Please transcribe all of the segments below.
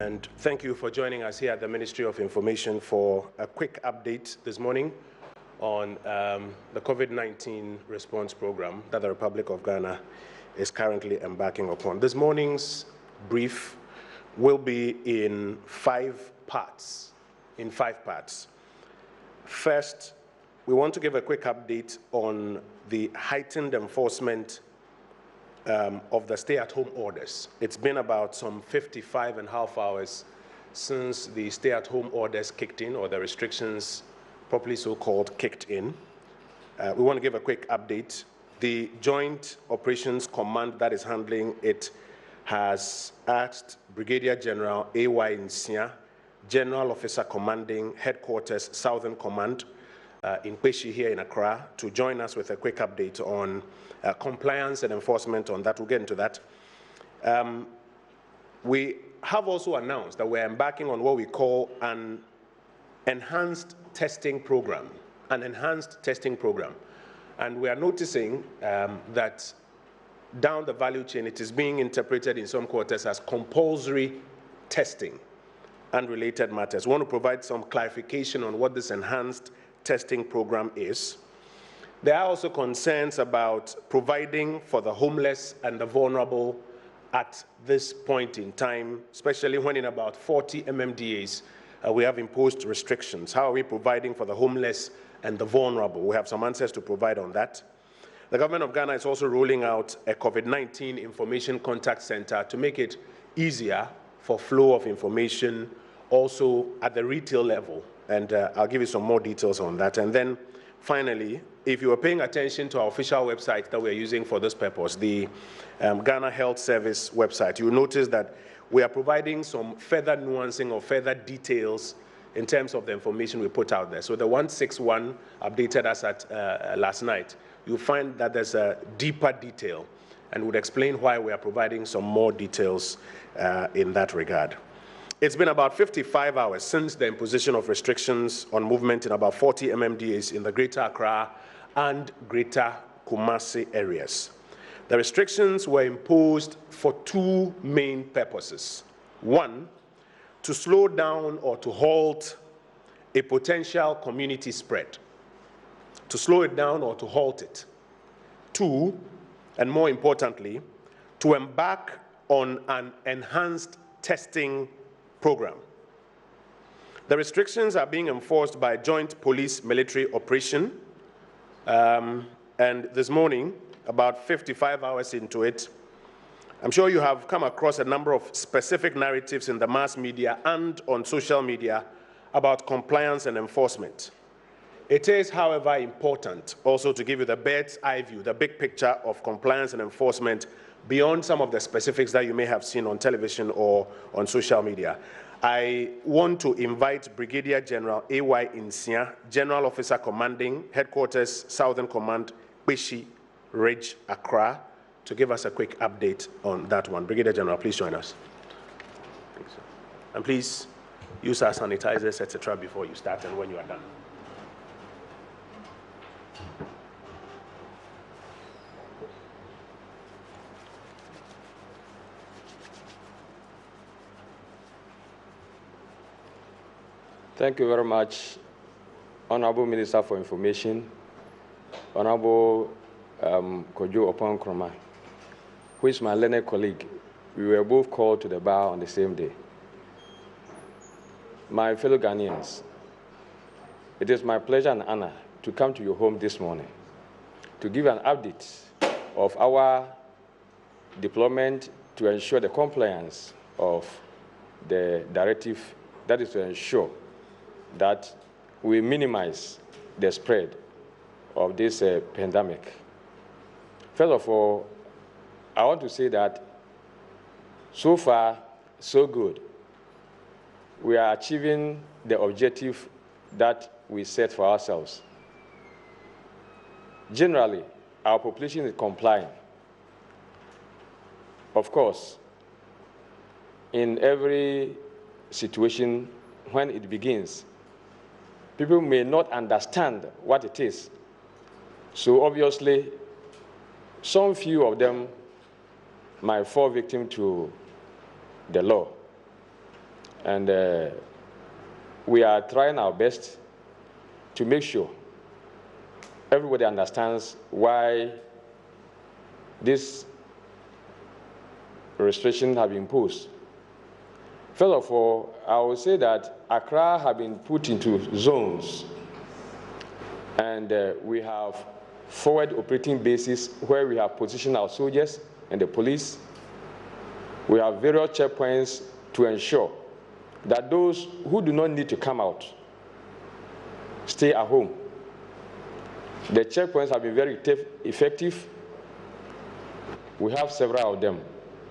And thank you for joining us here at the Ministry of Information for a quick update this morning on the COVID-19 response program that the Republic of Ghana is currently embarking upon. This morning's brief will be in five parts. First, we want to give a quick update on the heightened enforcement of the stay-at-home orders. It's been about some 55.5 hours since the stay-at-home orders kicked in, or the restrictions, properly so-called, kicked in. We want to give a quick update. The Joint Operations Command that is handling it has asked Brigadier General A.Y. Nsia, General Officer Commanding Headquarters Southern Command in Kweshi here in Accra, to join us with a quick update on compliance and enforcement on that. We'll get into that. We have also announced that we're embarking on what we call an enhanced testing program, And we are noticing that down the value chain, it is being interpreted in some quarters as compulsory testing and related matters. We want to provide some clarification on what this enhanced testing program is. There are also concerns about providing for the homeless and the vulnerable at this point in time, especially when in about 40 MMDAs we have imposed restrictions. How are we providing for the homeless and the vulnerable? We have some answers to provide on that. The government of Ghana is also rolling out a COVID-19 information contact center to make it easier for flow of information also at the retail level. And I'll give you some more details on that. And then finally, if you are paying attention to our official website that we're using for this purpose, the Ghana Health Service website, you'll notice that we are providing some further nuancing or further details in terms of the information we put out there. So the 161 updated us at last night. You'll find that there's a deeper detail and would explain why we are providing some more details in that regard. It's been about 55 hours since the imposition of restrictions on movement in about 40 MMDAs in the Greater Accra and Greater Kumasi areas. The restrictions were imposed for two main purposes. One, to slow down or to halt a potential community spread, to slow it down or to halt it. Two, and more importantly, to embark on an enhanced testing program. The restrictions are being enforced by joint police-military operation, and this morning, about 55 hours into it, I'm sure you have come across a number of specific narratives in the mass media and on social media about compliance and enforcement. It is, however, important also to give you the bird's eye view, the big picture of compliance and enforcement beyond some of the specifics that you may have seen on television or on social media. I want to invite Brigadier General A.Y. Nsia, General Officer Commanding Headquarters Southern Command, Kweshi Ridge, Accra, to give us a quick update on that one. Brigadier General, please join us. And please use our sanitizers, etc., before you start and when you are done. Thank you very much, Honorable Minister for Information, Honorable Kojo Opon Nkrumah, who is my learned colleague. We were both called to the bar on the same day. My fellow Ghanaians, it is my pleasure and honor to come to your home this morning to give an update of our deployment to ensure the compliance of the directive, that is to ensure that we minimize the spread of this pandemic. First of all, I want to say that so far, so good. We are achieving the objective that we set for ourselves. Generally, our population is complying. Of course, in every situation, when it begins, people may not understand what it is. So obviously, some few of them might fall victim to the law. And we are trying our best to make sure everybody understands why this restriction have been imposed. First of all, I will say that Accra have been put into zones, and we have forward operating bases where we have positioned our soldiers and the police. We have various checkpoints to ensure that those who do not need to come out stay at home. The checkpoints have been very effective. We have several of them.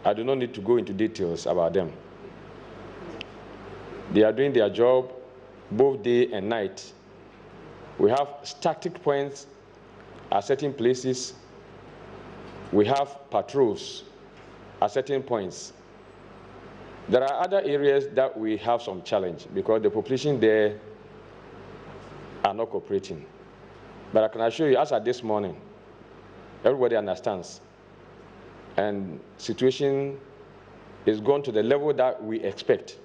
I do not need to go into details about them. They are doing their job both day and night. We have static points at certain places. We have patrols at certain points. There are other areas that we have some challenge because the population there are not cooperating. But I can assure you, as at this morning, everybody understands. And situation is gone to the level that we expect.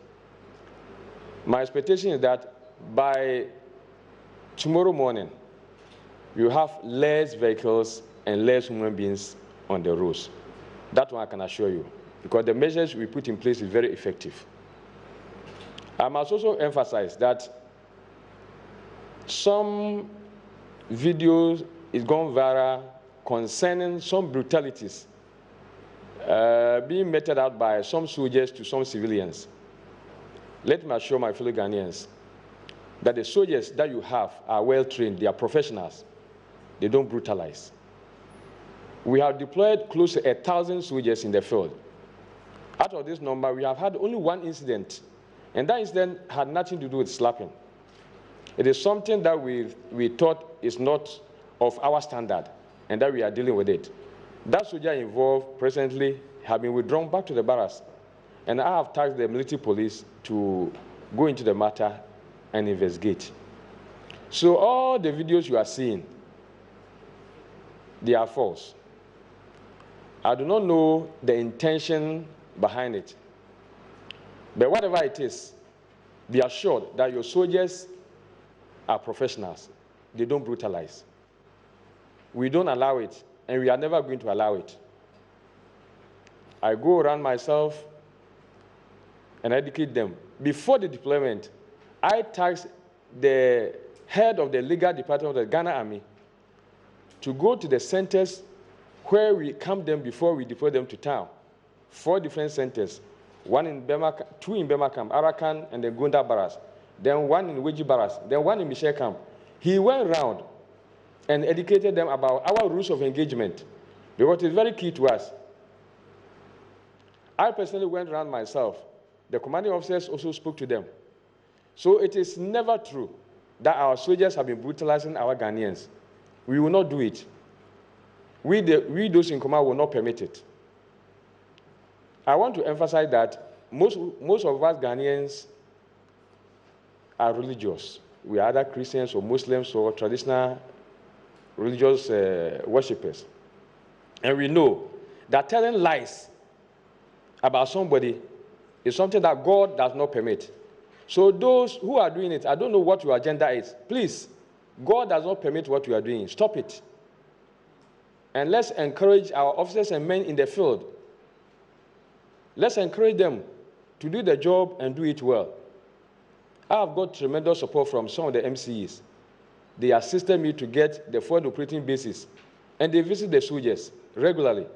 My expectation is that by tomorrow morning, you have less vehicles and less human beings on the roads. That one I can assure you, because the measures we put in place is very effective. I must also emphasize that some videos is gone viral concerning some brutalities being meted out by some soldiers to some civilians. Let me assure my fellow Ghanaians that the soldiers that you have are well trained, they are professionals, they don't brutalize. We have deployed close to 1,000 soldiers in the field. Out of this number, we have had only one incident, and that incident had nothing to do with slapping. It is something that we thought is not of our standard, and that we are dealing with it. That soldier involved presently have been withdrawn back to the barracks, and I have tasked the military police to go into the matter and investigate. So all the videos you are seeing, they are false. I do not know the intention behind it. But whatever it is, be assured that your soldiers are professionals. They don't brutalize. We don't allow it, and we are never going to allow it. I go around myself and educate them. Before the deployment, I tasked the head of the legal department of the Ghana Army to go to the centers where we camp them before we deploy them to town. 4 different centers, one in Bema, 2 in Bema camp, Arakan and the Gunda Barracks, then 1 in Weji Barracks, then 1 in Michel camp. He went around and educated them about our rules of engagement, because it's very key to us. I personally went around myself. The commanding officers also spoke to them. So it is never true that our soldiers have been brutalizing our Ghanaians. We will not do it. We those in command will not permit it. I want to emphasize that most of us Ghanaians are religious. We are either Christians or Muslims or traditional religious worshippers. And we know that telling lies about somebody is something that God does not permit. So those who are doing it, I don't know what your agenda is. Please, God does not permit what you are doing. Stop it. And let's encourage our officers and men in the field. Let's encourage them to do the job and do it well. I have got tremendous support from some of the MCEs. They assisted me to get the forward operating bases, and they visit the soldiers regularly.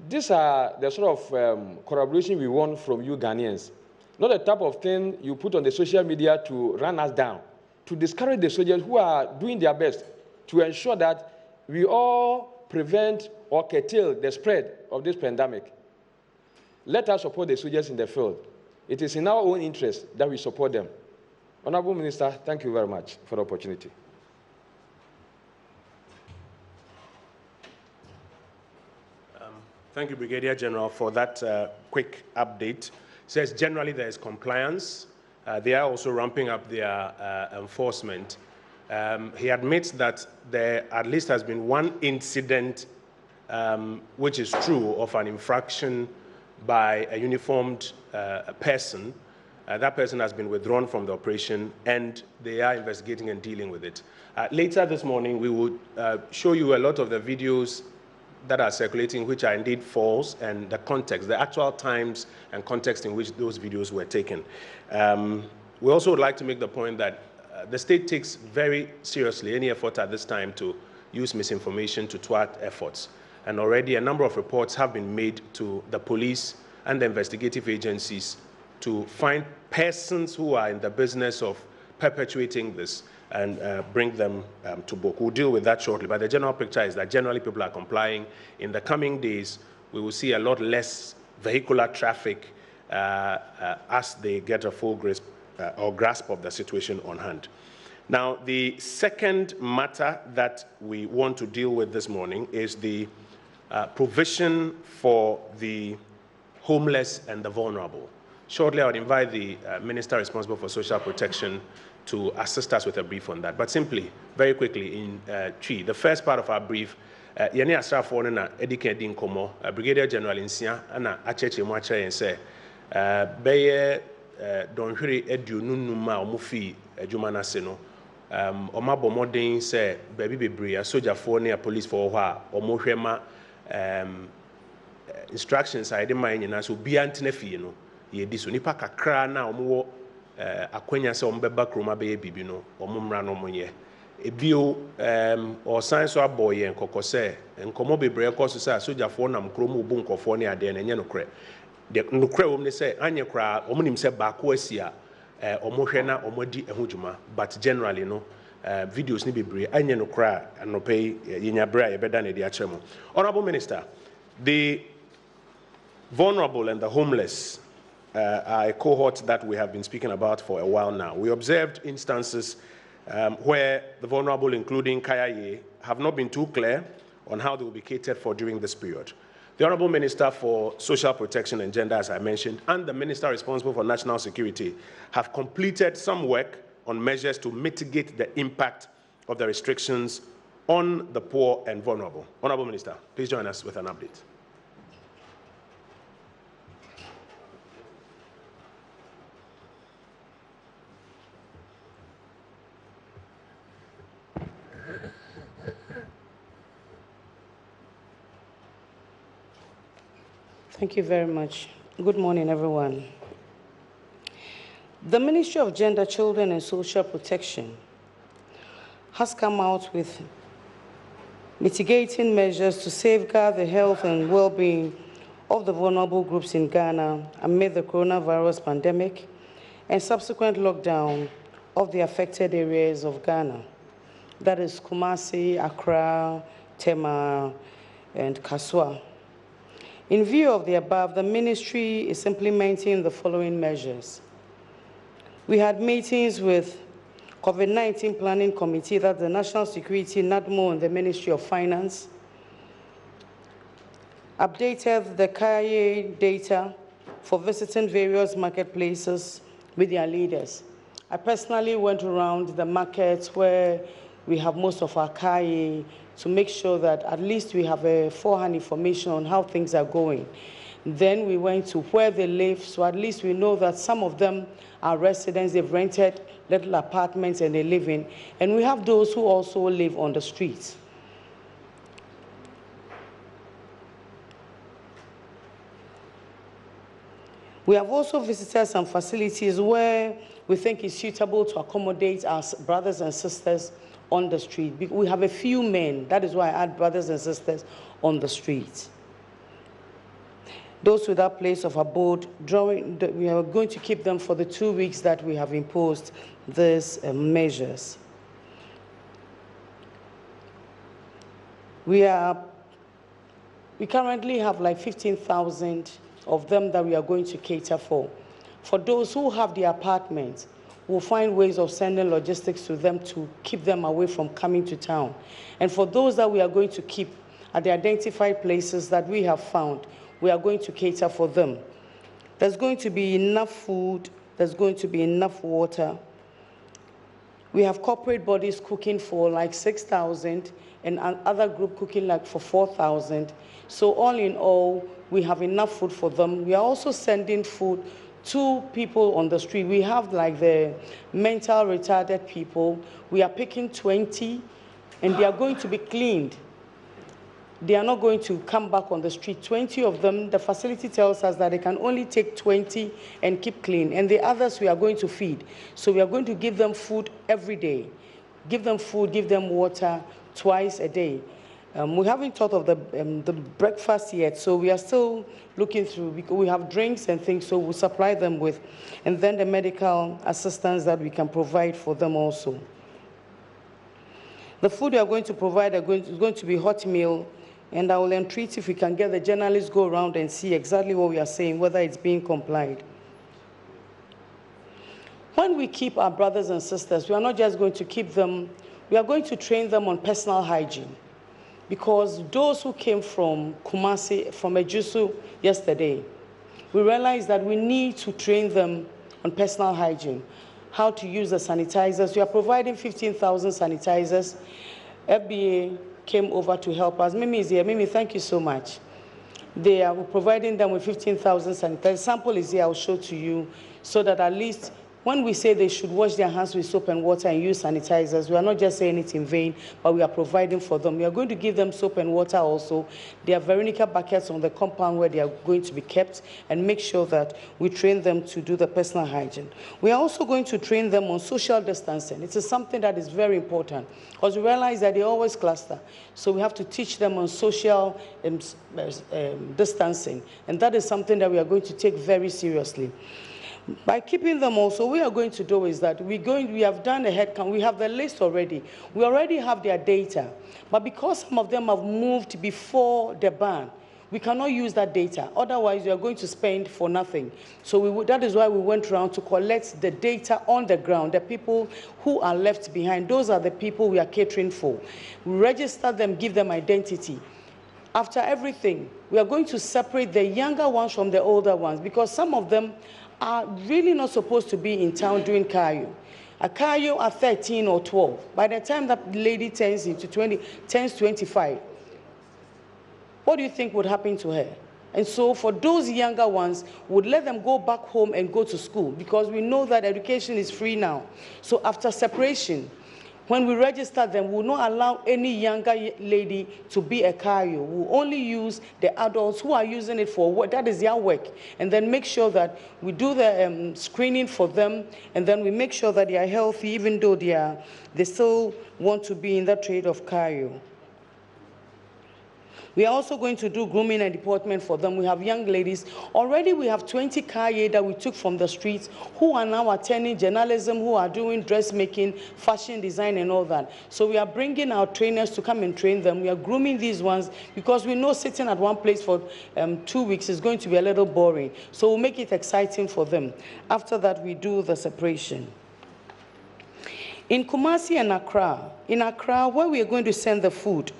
These are the sort of collaboration we want from you Ghanaians. Not the type of thing you put on the social media to run us down, to discourage the soldiers who are doing their best to ensure that we all prevent or curtail the spread of this pandemic. Let us support the soldiers in the field. It is in our own interest that we support them. Honorable Minister, thank you very much for the opportunity. Thank you, Brigadier General, for that quick update. Says generally there is compliance. They are also ramping up their enforcement. He admits that there at least has been one incident, which is true, of an infraction by a uniformed person. That person has been withdrawn from the operation, and they are investigating and dealing with it. Later this morning, we will show you a lot of the videos that are circulating, which are indeed false, and the context, the actual times and context in which those videos were taken. We also would like to make the point that the state takes very seriously any effort at this time to use misinformation to thwart efforts. And already a number of reports have been made to the police and the investigative agencies to find persons who are in the business of perpetuating this and bring them to book. We'll deal with that shortly, but the general picture is that generally people are complying. In the coming days, we will see a lot less vehicular traffic as they get a full grasp of the situation on hand. Now, the second matter that we want to deal with this morning is the provision for the homeless and the vulnerable. Shortly, I would invite the Minister responsible for social protection to assist us with a brief on that. But simply, very quickly, in Twi, the first part of our brief, Yene Asrafo na Edike Din Komo, Brigadier General Insia, Ana Acheche Mwache Yense, Beye Donhuri Edu Nunuma Omufi Jumana Seno, Oma Bomodin se Baby Bibria, Soja Phone, police for Oha, Omohema instructions I demand in us will be antinefi, ye diso nipa kakra na omo akwanya se ombeba kroma be bibi no omumra no monye ebio or science or boy en kokose enkomo bebre ekoso se sojafo nam kromo obu nkofo ne ade na enye nokre de nokre wom ne se anye kra omunim se baako asia omohwe na omodi ehudwuma, but generally no videos ni bebre anye nokra anopei yenya bra ye beda na de achemo. Honorable Minister, the vulnerable and the homeless are a cohort that we have been speaking about for a while now. We observed instances where the vulnerable, including Kayaye, have not been too clear on how they will be catered for during this period. The Honorable Minister for Social Protection and Gender, as I mentioned, and the Minister responsible for National Security have completed some work on measures to mitigate the impact of the restrictions on the poor and vulnerable. Honorable Minister, please join us with an update. Thank you very much. Good morning, everyone. The Ministry of Gender, Children and Social Protection has come out with mitigating measures to safeguard the health and well-being of the vulnerable groups in Ghana amid the coronavirus pandemic and subsequent lockdown of the affected areas of Ghana. That is Kumasi, Accra, Tema, and Kaswa. In view of the above, the ministry is implementing the following measures. We had meetings with COVID-19 Planning Committee, that the National Security, NADMO, and the Ministry of Finance, updated the Kaye data for visiting various marketplaces with their leaders. I personally went around the markets where we have most of our Kaye to make sure that at least we have a forehand information on how things are going. Then we went to where they live, so at least we know that some of them are residents, they've rented little apartments and they live in, and we have those who also live on the streets. We have also visited some facilities where we think it's suitable to accommodate our brothers and sisters on the street. We have a few men, that is why I add brothers and sisters on the street. Those without place of abode, we are going to keep them for the 2 weeks that we have imposed these measures. We currently have like 15,000 of them that we are going to cater for. For those who have the apartments, we'll find ways of sending logistics to them to keep them away from coming to town. And for those that we are going to keep at the identified places that we have found, we are going to cater for them. There's going to be enough food, there's going to be enough water. We have corporate bodies cooking for like 6,000 and other group cooking like for 4,000. So all in all, we have enough food for them. We are also sending food to people on the street. We have like the mental retarded people. We are picking 20 and they are going to be cleaned. They are not going to come back on the street. 20 of them, the facility tells us that they can only take 20 and keep clean. And the others we are going to feed. So we are going to give them food every day. Give them food, give them water twice a day. We haven't thought of the breakfast yet, so we are still looking through. We have drinks and things, so we'll supply them with. And then the medical assistance that we can provide for them also. The food we are going to provide is going to be hot meal. And I will entreat if we can get the journalists go around and see exactly what we are saying, whether it's being complied. When we keep our brothers and sisters, we are not just going to keep them, we are going to train them on personal hygiene. Because those who came from Kumasi, from Ejusu yesterday, we realized that we need to train them on personal hygiene, how to use the sanitizers. We are providing 15,000 sanitizers. FBA came over to help us. Mimi is here. Mimi, thank you so much. They are providing them with 15,000 sanitizers. Sample is here. I'll show to you so that at least when we say they should wash their hands with soap and water and use sanitizers, we are not just saying it in vain, but we are providing for them. We are going to give them soap and water also. There are Veronica buckets on the compound where they are going to be kept and make sure that we train them to do the personal hygiene. We are also going to train them on social distancing. It is something that is very important because we realize that they always cluster. So we have to teach them on social distancing. And that is something that we are going to take very seriously. By keeping them also, what we are going to do is that we have done a head count. We have the list already. We already have their data. But because some of them have moved before the ban, we cannot use that data. Otherwise, we are going to spend for nothing. So that is why we went around to collect the data on the ground, the people who are left behind. Those are the people we are catering for. We register them, give them identity. After everything, we are going to separate the younger ones from the older ones because some of them are really not supposed to be in town doing cardio. A cardio at 13 or 12. By the time that lady turns 25, what do you think would happen to her? And so for those younger ones, we would let them go back home and go to school because we know that education is free now. So after separation, when we register them, we will not allow any younger lady to be a carrier. We will only use the adults who are using it for work. That is their work. And then make sure that we do the screening for them, and then we make sure that they are healthy, even though they still want to be in the trade of carrier. We are also going to do grooming and deportment for them. We have young ladies. Already we have 20 carriers that we took from the streets who are now attending journalism, who are doing dressmaking, fashion design and all that. So we are bringing our trainers to come and train them. We are grooming these ones because we know sitting at one place for 2 weeks is going to be a little boring. So we'll make it exciting for them. After that, we do the separation. In Kumasi and Accra, where we are going to send the food,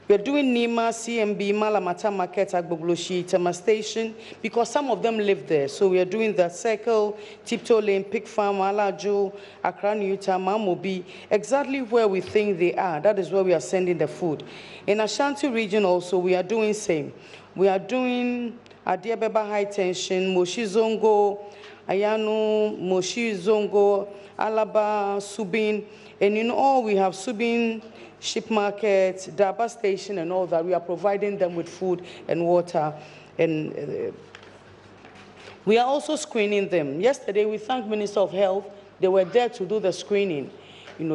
we are doing Nima, CMB, Malamata Market, Agbogloshi, Tema Station, because some of them live there. So we are doing the Circle, Tiptoe Lane, Pig Farm, Alajo, Accra, Newtown, Mamobi, exactly where we think they are. That is where we are sending the food. In Ashanti region also, we are doing same. We are doing Adiabeba High Tension, Moshi Zongo, Ayano, Moshi Zongo, Alaba, Subin, and in all we have Subin, Ship Market, Daba Station, and all that. We are providing them with food and water. And we are also screening them. Yesterday, we thanked Minister of Health. They were there to do the screening.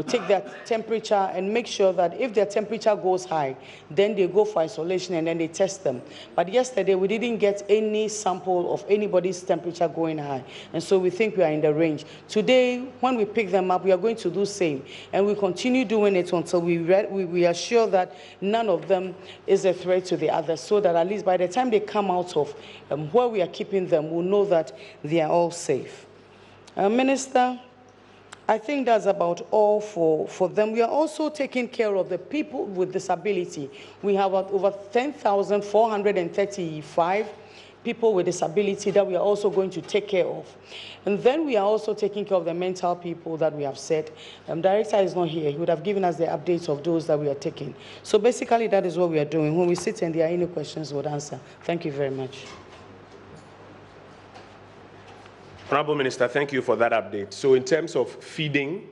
Take their temperature and make sure that if their temperature goes high, then they go for isolation and then they test them. But yesterday, we didn't get any sample of anybody's temperature going high. And so we think we are in the range. Today, when we pick them up, we are going to do the same. And we continue doing it until we are sure that none of them is a threat to the others, so that at least by the time they come out of where we are keeping them, we'll know that they are all safe. Minister, I think that's about all for them. We are also taking care of the people with disability. We have over 10,435 people with disability that we are also going to take care of. And then we are also taking care of the mental people that we have said. Director is not here. He would have given us the updates of those that we are taking. So basically, that is what we are doing. When we sit and there are any questions, we'll answer. Thank you very much. Honorable Minister, thank you for that update. So in terms of feeding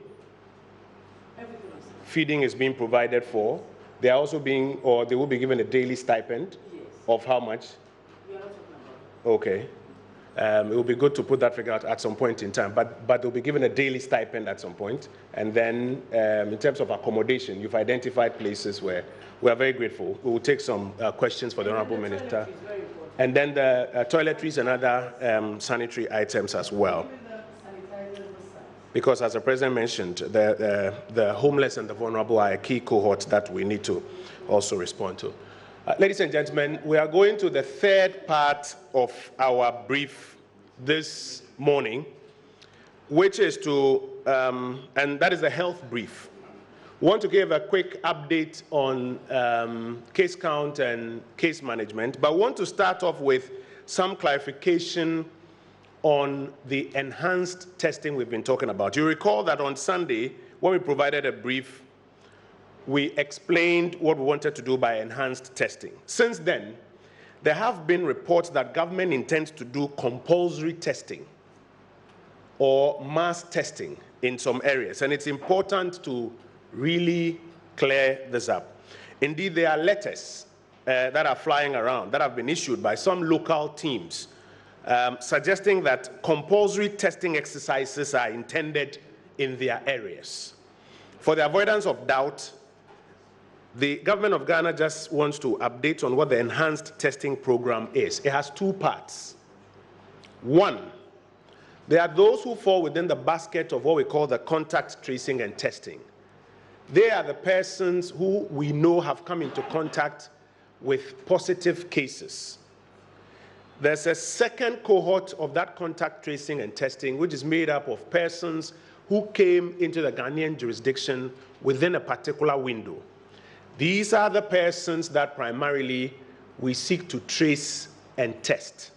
is being provided for. They are also being, or they will be given a daily stipend. Yes. Of how much? We are not talking about. Okay. It will be good to put that figure out at some point in time, but they'll be given a daily stipend at some point. And then in terms of accommodation, you've identified places where we are very grateful. We will take some questions for the Honorable Minister. And then the toiletries and other sanitary items as well. Because as the President mentioned, the homeless and the vulnerable are a key cohort that we need to also respond to. Ladies and gentlemen, we are going to the third part of our brief this morning, which is to, and that is the health brief. We want to give a quick update on case count and case management, but we want to start off with some clarification on the enhanced testing we've been talking about. You recall that on Sunday, when we provided a brief, we explained what we wanted to do by enhanced testing. Since then, there have been reports that government intends to do compulsory testing or mass testing in some areas, and it's important to really clear this up. Indeed, there are letters that are flying around that have been issued by some local teams suggesting that compulsory testing exercises are intended in their areas. For the avoidance of doubt, the government of Ghana just wants to update on what the enhanced testing program is. It has two parts. One, there are those who fall within the basket of what we call the contact tracing and testing. They are the persons who we know have come into contact with positive cases. There's a second cohort of that contact tracing and testing, which is made up of persons who came into the Ghanaian jurisdiction within a particular window. These are the persons that primarily we seek to trace and test.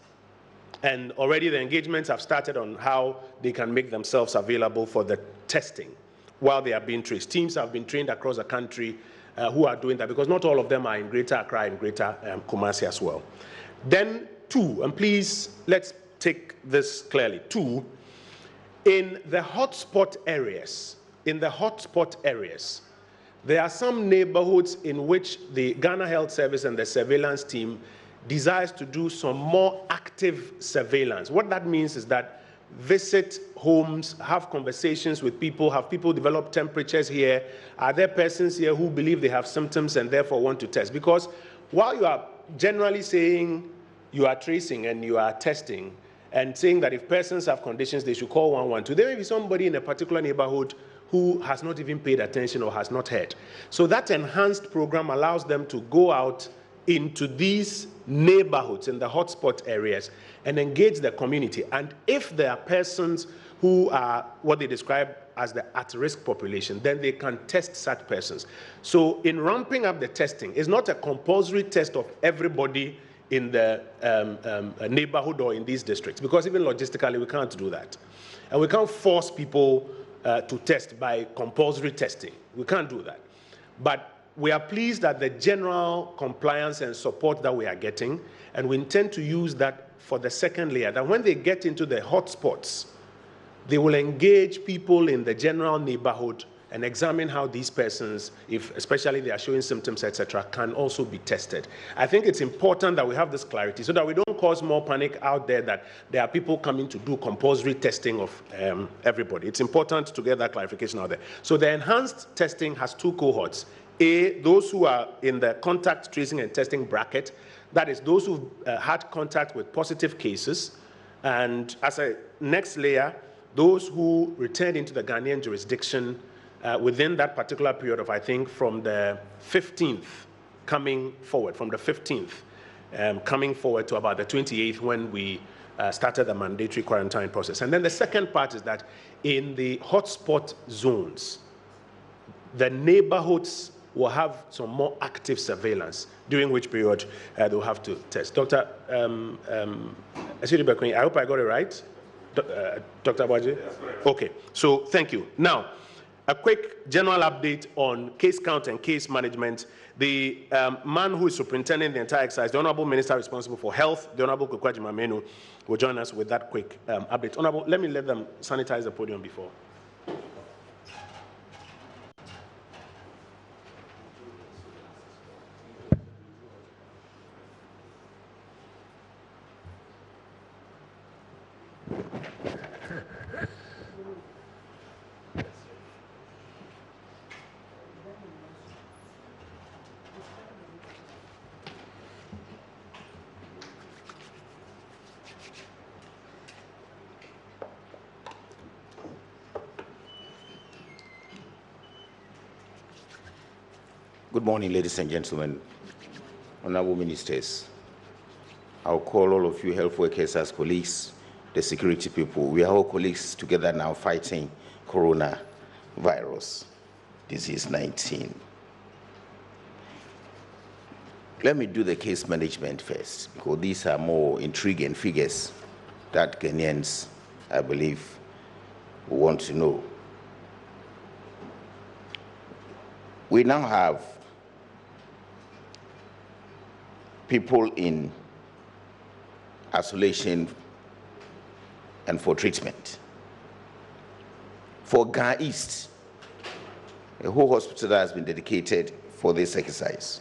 And already the engagements have started on how they can make themselves available for the testing while they are being traced. Teams have been trained across the country who are doing that, because not all of them are in Greater Accra and Greater Kumasi as well. Then two, and please let's take this clearly. Two, in the hotspot areas, there are some neighborhoods in which the Ghana Health Service and the surveillance team desires to do some more active surveillance. What that means is that visit homes, have conversations with people, have people develop temperatures here. Are there persons here who believe they have symptoms and therefore want to test? Because while you are generally saying you are tracing and you are testing and saying that if persons have conditions, they should call 112, there may be somebody in a particular neighborhood who has not even paid attention or has not heard. So that enhanced program allows them to go out into these neighborhoods in the hotspot areas and engage the community. And if there are persons who are what they describe as the at-risk population, then they can test such persons. So in ramping up the testing, it's not a compulsory test of everybody in the neighborhood or in these districts, because even logistically we can't do that. And we can't force people to test by compulsory testing. We can't do that. But we are pleased at the general compliance and support that we are getting, and we intend to use that for the second layer, that when they get into the hotspots, they will engage people in the general neighborhood and examine how these persons, if especially they are showing symptoms, etc., can also be tested. I think it's important that we have this clarity so that we don't cause more panic out there that there are people coming to do compulsory testing of everybody. It's important to get that clarification out there. So the enhanced testing has two cohorts. A, those who are in the contact tracing and testing bracket, that is those who've had contact with positive cases, and as a next layer, those who returned into the Ghanaian jurisdiction within that particular period of, I think, from the 15th coming forward, to about the 28th when we started the mandatory quarantine process. And then the second part is that in the hotspot zones, the neighborhoods will have some more active surveillance, during which period they'll have to test. Dr. I hope I got it right. Dr. Abaji? Okay, so thank you. Now, a quick general update on case count and case management. The man who is superintending the entire exercise, the Honorable Minister responsible for Health, the Honorable Kukwaji Mamenu, will join us with that quick update. Honorable, let them sanitize the podium before. Good morning, ladies and gentlemen, honorable ministers. I'll call all of you health workers as colleagues, the security people. We are all colleagues together now fighting coronavirus, disease 19. Let me do the case management first, because these are more intriguing figures that Ghanaians, I believe, want to know. We now have people in isolation and for treatment. For Ga East, a whole hospital that has been dedicated for this exercise,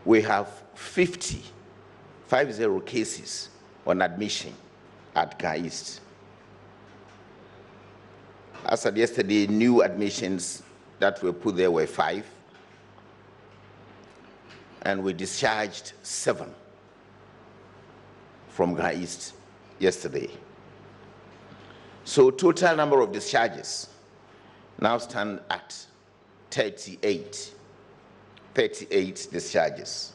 we have 50 cases on admission at Ga East. As of yesterday, new admissions that were put there were 5. And we discharged 7 from Ga East yesterday. So total number of discharges now stand at 38 discharges.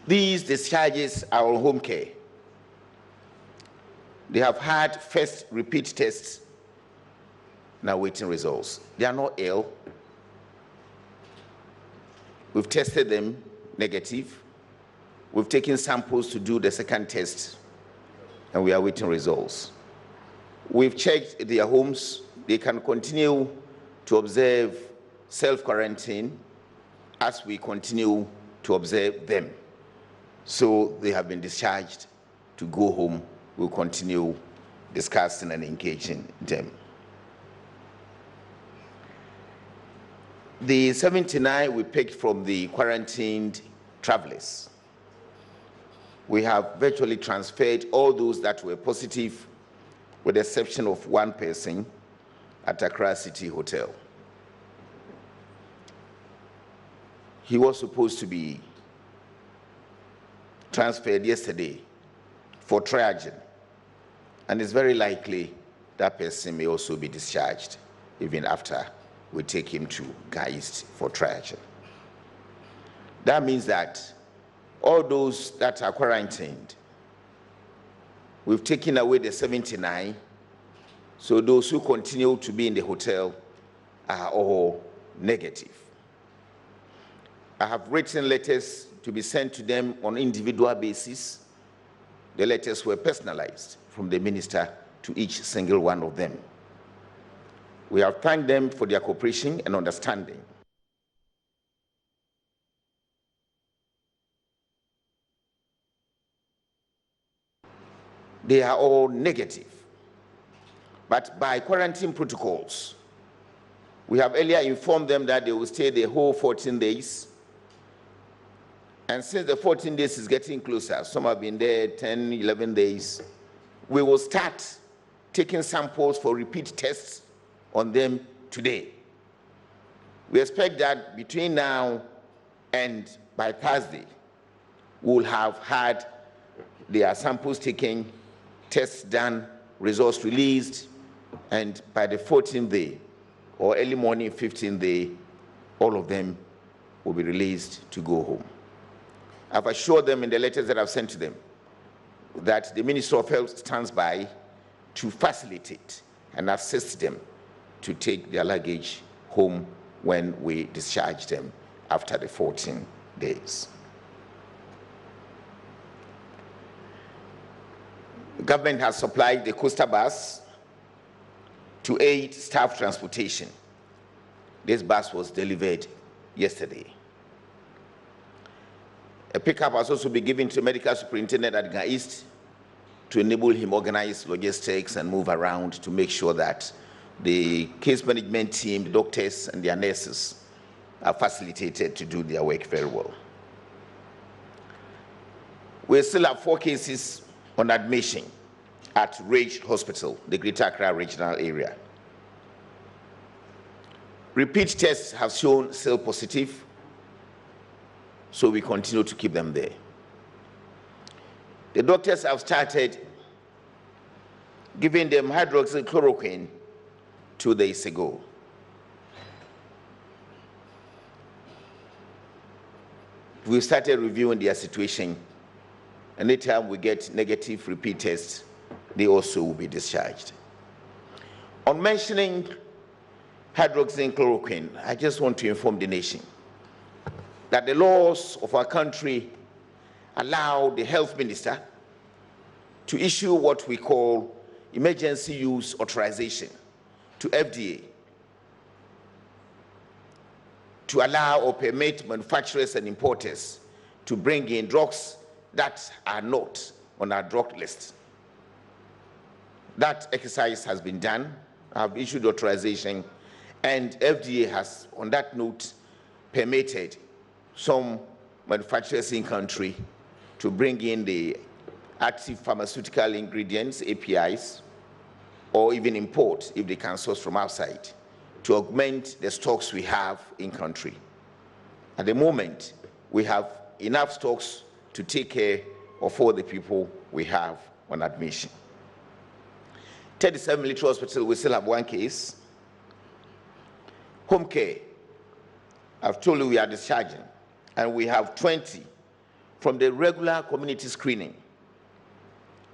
These discharges are on home care. They have had first repeat tests, now waiting results. They are not ill. We've tested them negative. We've taken samples to do the second test, and we are waiting results. We've checked their homes. They can continue to observe self-quarantine as we continue to observe them. So they have been discharged to go home. We'll continue discussing and engaging them. The 79 we picked from the quarantined travelers. We have virtually transferred all those that were positive, with the exception of 1 person at Accra City Hotel. He was supposed to be transferred yesterday for triaging, and it's very likely that person may also be discharged even after we take him to Ga East for triaging. That means that all those that are quarantined, we've taken away the 79, so those who continue to be in the hotel are all negative. I have written letters to be sent to them on individual basis. The letters were personalized from the minister to each single one of them. We have thanked them for their cooperation and understanding. They are all negative. But by quarantine protocols, we have earlier informed them that they will stay the whole 14 days. And since the 14 days is getting closer, some have been there 10, 11 days, we will start taking samples for repeat tests on them today. We expect that between now and by Thursday, we'll have had their samples taken, tests done, results released, and by the 14th day, or early morning 15th day, all of them will be released to go home. I've assured them in the letters that I've sent to them that the Ministry of Health stands by to facilitate and assist them to take their luggage home when we discharge them after the 14 days. The government has supplied the coaster bus to aid staff transportation. This bus was delivered yesterday. A pickup has also been given to the medical superintendent at Ga East to enable him organize logistics and move around to make sure that the case management team, the doctors and their nurses are facilitated to do their work very well. We still have 4 cases on admission at Rage Hospital, the Greater Accra regional area. Repeat tests have shown still positive, so we continue to keep them there. The doctors have started giving them hydroxychloroquine 2 days ago. We started reviewing their situation. Anytime we get negative repeat tests, they also will be discharged. On mentioning hydroxychloroquine, I just want to inform the nation that the laws of our country allow the health minister to issue what we call emergency use authorization to FDA to allow or permit manufacturers and importers to bring in drugs that are not on our drug list. That exercise has been done. I've issued authorization, and FDA has, on that note, permitted some manufacturers in country to bring in the active pharmaceutical ingredients, APIs, or even import if they can source from outside to augment the stocks we have in country. At the moment, we have enough stocks to take care of all the people we have on admission. 37 Military Hospital, we still have 1 case. Home care, I've told you we are discharging, and we have 20 from the regular community screening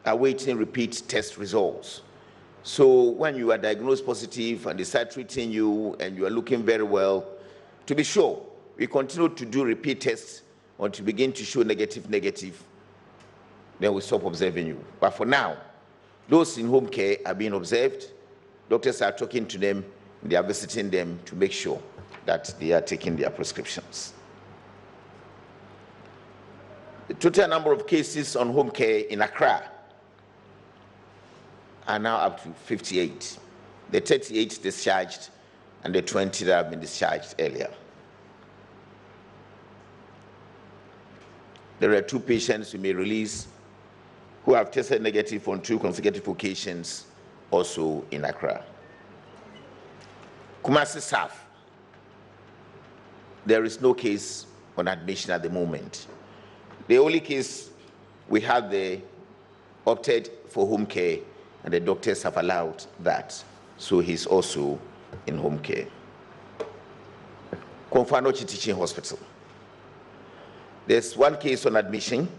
awaiting repeat test results. So when you are diagnosed positive and they start treating you and you are looking very well, to be sure, we continue to do repeat tests until you begin to show negative, then we stop observing you. But for now, those in home care are being observed. Doctors are talking to them, they are visiting them to make sure that they are taking their prescriptions. The total number of cases on home care in Accra are now up to 58. The 38 discharged and the 20 that have been discharged earlier. There are 2 patients we may release who have tested negative on 2 consecutive occasions, also in Accra. Kumasi South, there is no case on admission at the moment. The only case we have there opted for home care, and the doctors have allowed that, so he's also in home care. Konfanochi Teaching Hospital, there's 1 case on admission.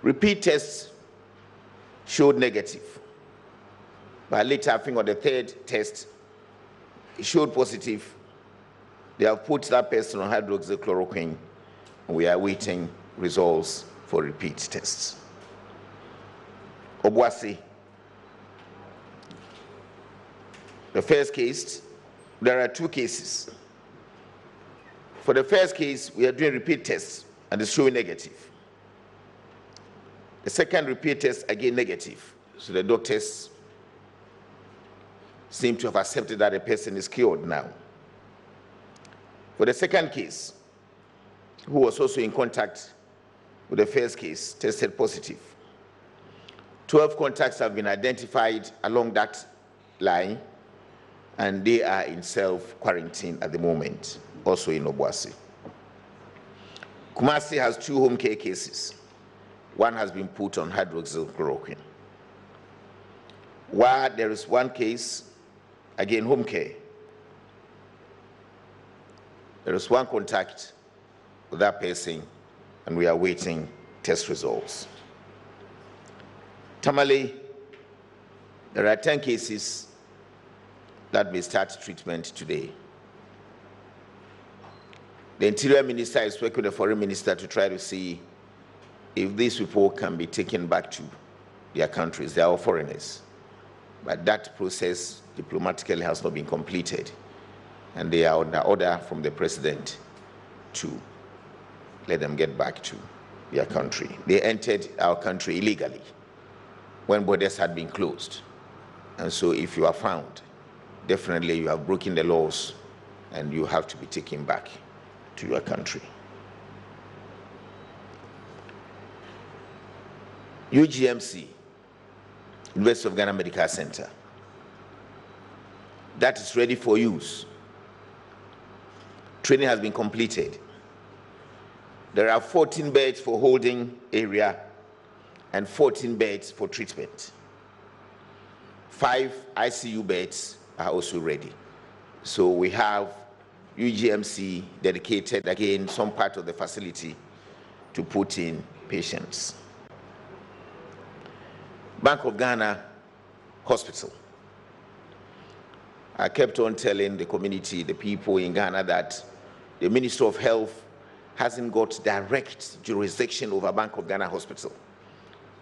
Repeat tests showed negative, but later, I think on the 3rd test, it showed positive. They have put that person on hydroxychloroquine, and we are waiting results for repeat tests. Obuasi, the first case, there are 2 cases. For the first case, we are doing repeat tests, and it's showing negative. The second repeat test, again negative. So the doctors seem to have accepted that the person is cured now. For the second case, who was also in contact with the first case, tested positive. 12 contacts have been identified along that line, and they are in self-quarantine at the moment, also in Obuasi. Kumasi has 2 home care cases. 1 has been put on hydroxychloroquine. While there is 1 case, again home care, there is 1 contact with that person, and we are waiting test results. Tamale, there are 10 cases that may start treatment today. The Interior Minister is working with the Foreign Minister to try to see if these people can be taken back to their countries. They are all foreigners. But that process diplomatically has not been completed. And they are under order from the President to let them get back to their country. They entered our country illegally when borders had been closed. And so if you are found, definitely you have broken the laws and you have to be taken back to your country. UGMC, University of Ghana Medical Center, that is ready for use. Training has been completed. There are 14 beds for holding area and 14 beds for treatment. 5 ICU beds are also ready. So we have UGMC dedicated, again, some part of the facility to put in patients. Bank of Ghana Hospital. I kept on telling the community, the people in Ghana, that the Minister of Health hasn't got direct jurisdiction over Bank of Ghana Hospital.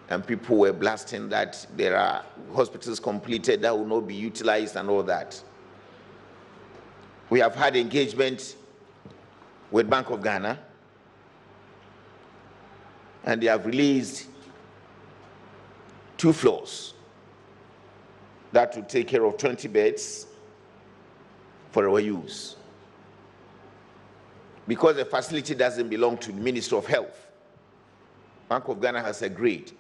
And people were blasting that there are hospitals completed that will not be utilized and all that. We have had engagement with Bank of Ghana, and they have released 2 floors that will take care of 20 beds for our use. Because the facility doesn't belong to the Ministry of Health, Bank of Ghana has agreed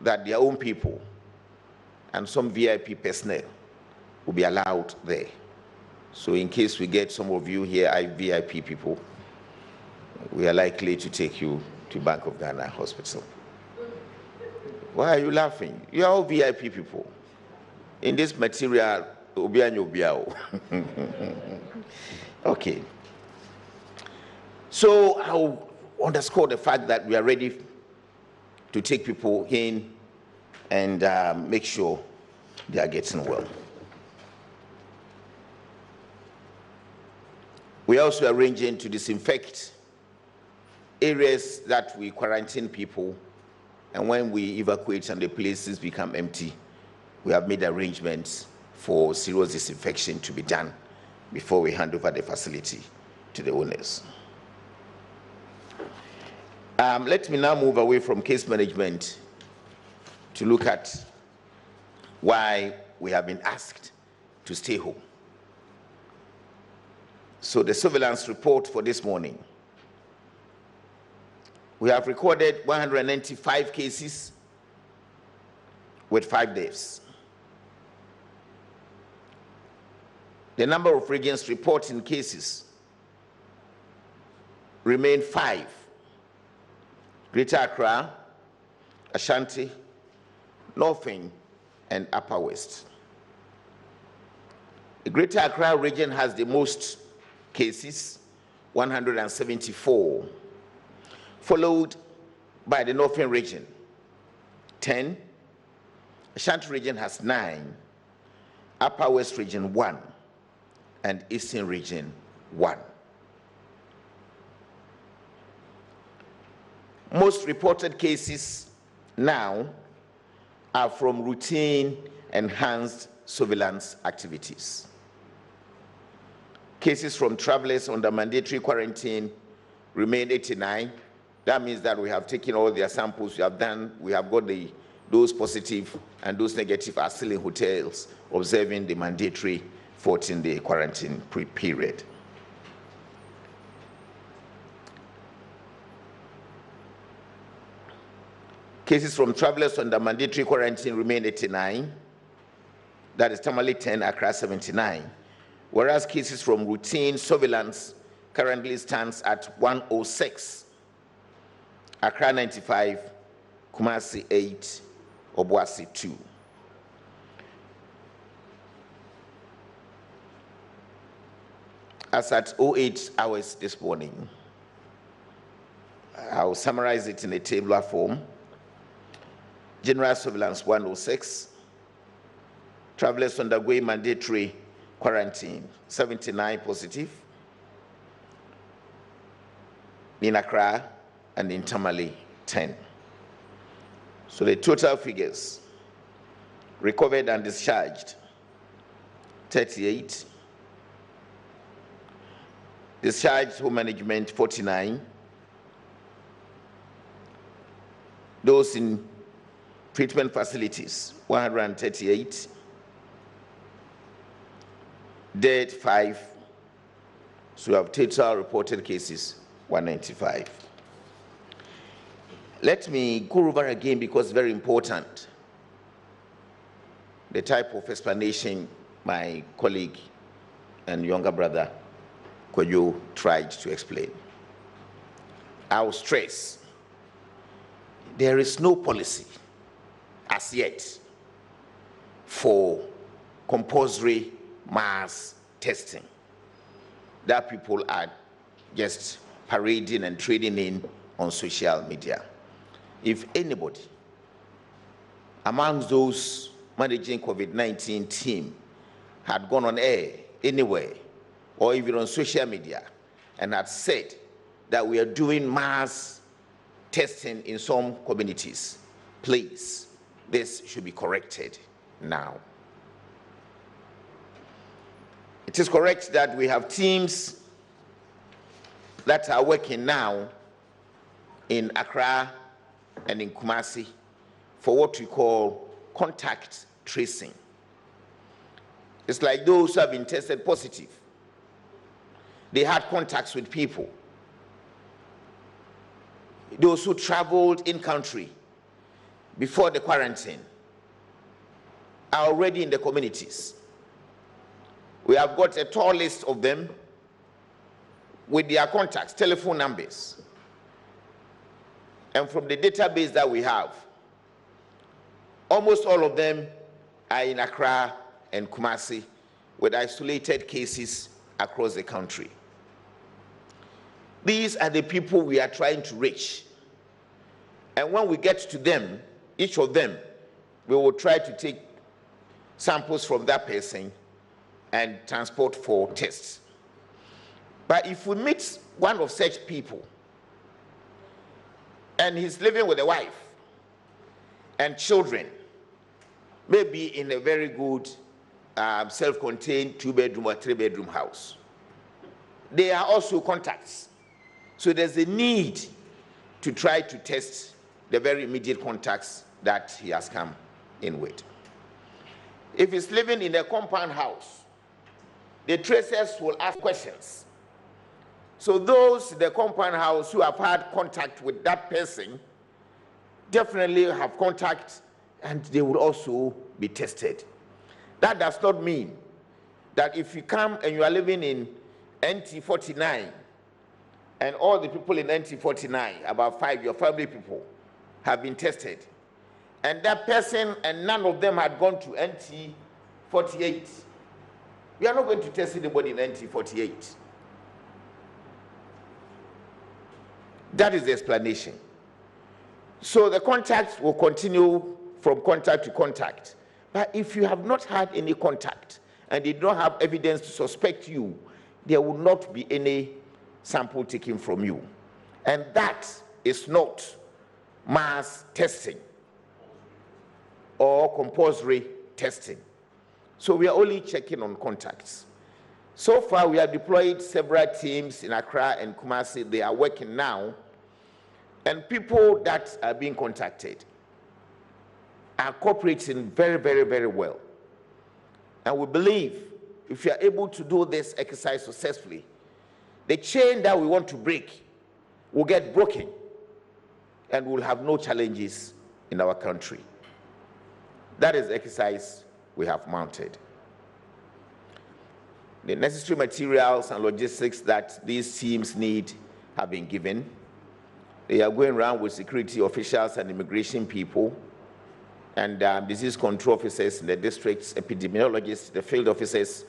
that their own people and some VIP personnel will be allowed there. So in case we get some of you here, VIP people, we are likely to take you to Bank of Ghana Hospital. Why are you laughing? You are all VIP people. In this material, okay. So I'll underscore the fact that we are ready to take people in and make sure they are getting well. We are also arranging to disinfect areas that we quarantine people, and when we evacuate and the places become empty, we have made arrangements for serious disinfection to be done before we hand over the facility to the owners. Let me now move away from case management to look at why we have been asked to stay home. So the surveillance report for this morning. We have recorded 195 cases with 5 deaths. The number of regions reporting cases remain 5. Greater Accra, Ashanti, Northern, and Upper West. The Greater Accra region has the most cases, 174, followed by the Northern region, 10, Ashanti region has 9, Upper West region 1, and Eastern region 1. Most reported cases now are from routine enhanced surveillance activities. Cases from travelers under mandatory quarantine remain 89. That means that we have taken all their samples, we have got those positive and those negative are still in hotels observing the mandatory 14-day quarantine period. Cases from travelers under mandatory quarantine remain 89. That is Tamale 10, Accra 79. Whereas cases from routine surveillance currently stands at 106. Accra 95, Kumasi 8, Obuasi 2. As at 08 hours this morning, I'll summarize it in a tabular form. General surveillance 106, travelers undergoing mandatory quarantine 79 positive, in Accra, and in Tamale, 10. So the total figures: recovered and discharged, 38. Discharged home management, 49. Those in treatment facilities, 138. Dead, 5. So we have total reported cases, 195. Let me go over again because it's very important the type of explanation my colleague and younger brother Kojo tried to explain. I will stress, there is no policy as yet for compulsory mass testing that people are just parading and trading in on social media. If anybody amongst those managing COVID-19 team had gone on air anywhere or even on social media and had said that we are doing mass testing in some communities, please, this should be corrected now. It is correct that we have teams that are working now in Accra and in Kumasi for what we call contact tracing. It's like those who have been tested positive. They had contacts with people. Those who traveled in country before the quarantine are already in the communities. We have got a tall list of them with their contacts, telephone numbers. And from the database that we have, almost all of them are in Accra and Kumasi with isolated cases across the country. These are the people we are trying to reach. And when we get to them, each of them, we will try to take samples from that person and transport for tests. But if we meet one of such people and he's living with a wife and children, maybe in a very good self-contained 2-bedroom or 3-bedroom house, they are also contacts. So there's a need to try to test the very immediate contacts that he has come in with. If he's living in a compound house, the tracers will ask questions. So those in the compound house who have had contact with that person definitely have contact and they will also be tested. That does not mean that if you come and you are living in NT49 and all the people in NT49, about 5, your family people, have been tested, and that person and none of them had gone to NT48, we are not going to test anybody in NT48. That is the explanation. So the contacts will continue from contact to contact. But if you have not had any contact and they don't have evidence to suspect you, there will not be any sample taken from you. And that is not mass testing or compulsory testing. So we are only checking on contacts. So far, we have deployed several teams in Accra and Kumasi. They are working now. And people that are being contacted are cooperating very, very, very well. And we believe if we are able to do this exercise successfully, the chain that we want to break will get broken and we'll have no challenges in our country. That is the exercise we have mounted. The necessary materials and logistics that these teams need have been given. They are going around with security officials and immigration people and disease control officers in the districts, epidemiologists, the field officers.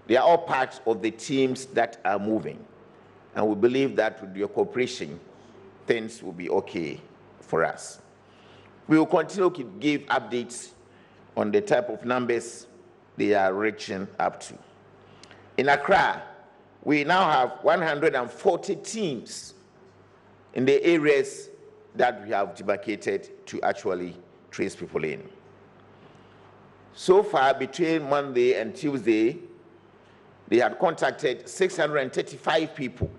They are all part of the teams that are moving. And we believe that with your cooperation, things will be okay for us. We will continue to give updates on the type of numbers they are reaching up to. In Accra, we now have 140 teams in the areas that we have demarcated to actually trace people in. So far, between Monday and Tuesday, they had contacted 635 people,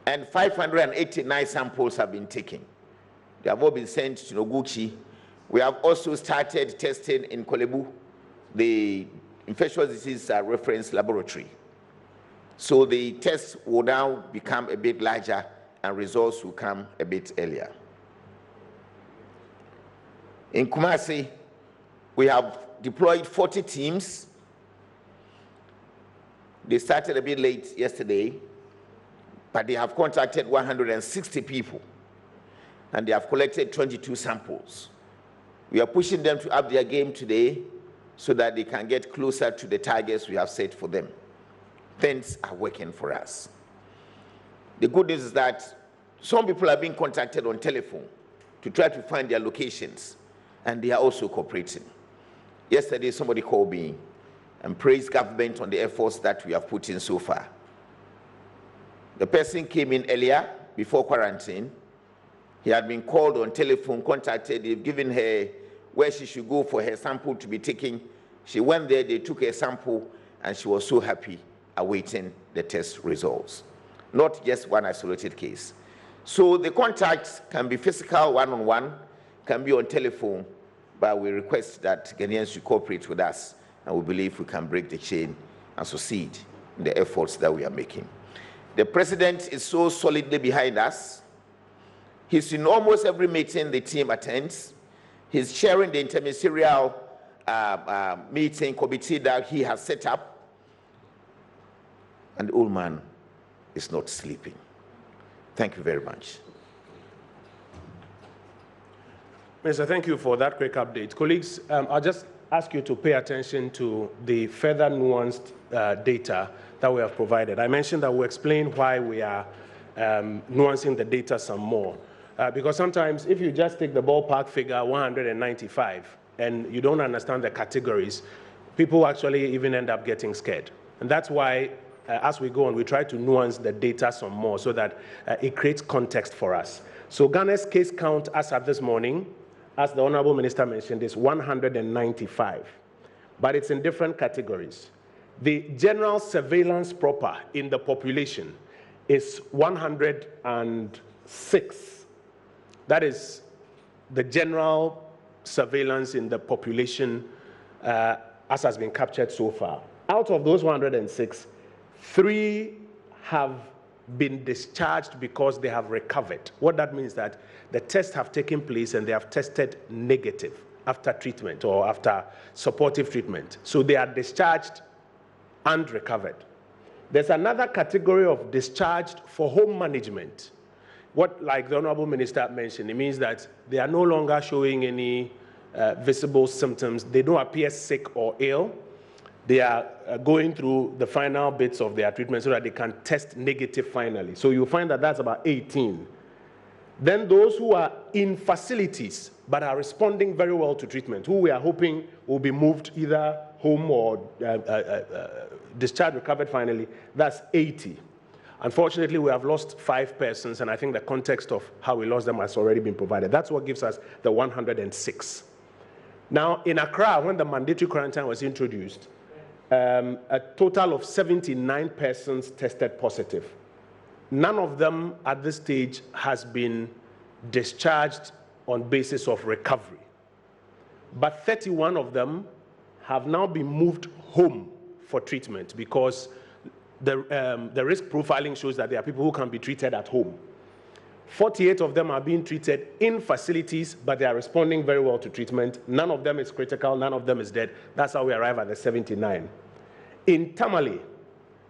and 589 samples have been taken. They have all been sent to Noguchi. We have also started testing in Kolebu, the infectious disease reference laboratory. So the tests will now become a bit larger and results will come a bit earlier. In Kumasi, we have deployed 40 teams. They started a bit late yesterday, but they have contacted 160 people, and they have collected 22 samples. We are pushing them to up their game today so that they can get closer to the targets we have set for them. Things are working for us. The good news is that some people are being contacted on telephone to try to find their locations, and they are also cooperating. Yesterday, somebody called me and praised government on the efforts that we have put in so far. The person came in earlier, before quarantine. He had been called on telephone, contacted, they've given her where she should go for her sample to be taken. She went there, they took her sample, and she was so happy awaiting the test results. Not just one isolated case. So the contacts can be physical, one-on-one, can be on telephone, but we request that Ghanaians should cooperate with us, and we believe we can break the chain and succeed in the efforts that we are making. The president is so solidly behind us. He's in almost every meeting the team attends. He's chairing the interministerial meeting committee that he has set up. And the old man is not sleeping. Thank you very much. Minister, thank you for that quick update. Colleagues, I'll just ask you to pay attention to the further nuanced data that we have provided. I mentioned that we'll explain why we are nuancing the data some more. Because sometimes if you just take the ballpark figure 195 and you don't understand the categories, people actually even end up getting scared. And that's why as we go on, we try to nuance the data some more so that it creates context for us. So Ghana's case count as of this morning, as the Honorable Minister mentioned, is 195, but it's in different categories. The general surveillance proper in the population is 106. That is the general surveillance in the population as has been captured so far. Out of those 106, 3 have been discharged because they have recovered. What that means is that the tests have taken place and they have tested negative after treatment or after supportive treatment. So they are discharged and recovered. There's another category of discharged for home management. What, like the Honorable Minister mentioned, it means that they are no longer showing any visible symptoms. They don't appear sick or ill. They are going through the final bits of their treatment so that they can test negative finally. So you'll find that that's about 18. Then those who are in facilities but are responding very well to treatment, who we are hoping will be moved either home or discharged, recovered finally, that's 80. Unfortunately, we have lost 5 persons, and I think the context of how we lost them has already been provided. That's what gives us the 106. Now, in Accra, when the mandatory quarantine was introduced, a total of 79 persons tested positive. None of them at this stage has been discharged on basis of recovery. But 31 of them have now been moved home for treatment because the risk profiling shows that there are people who can be treated at home. 48 of them are being treated in facilities, but they are responding very well to treatment. None of them is critical, none of them is dead. That's how we arrive at the 79. In Tamale,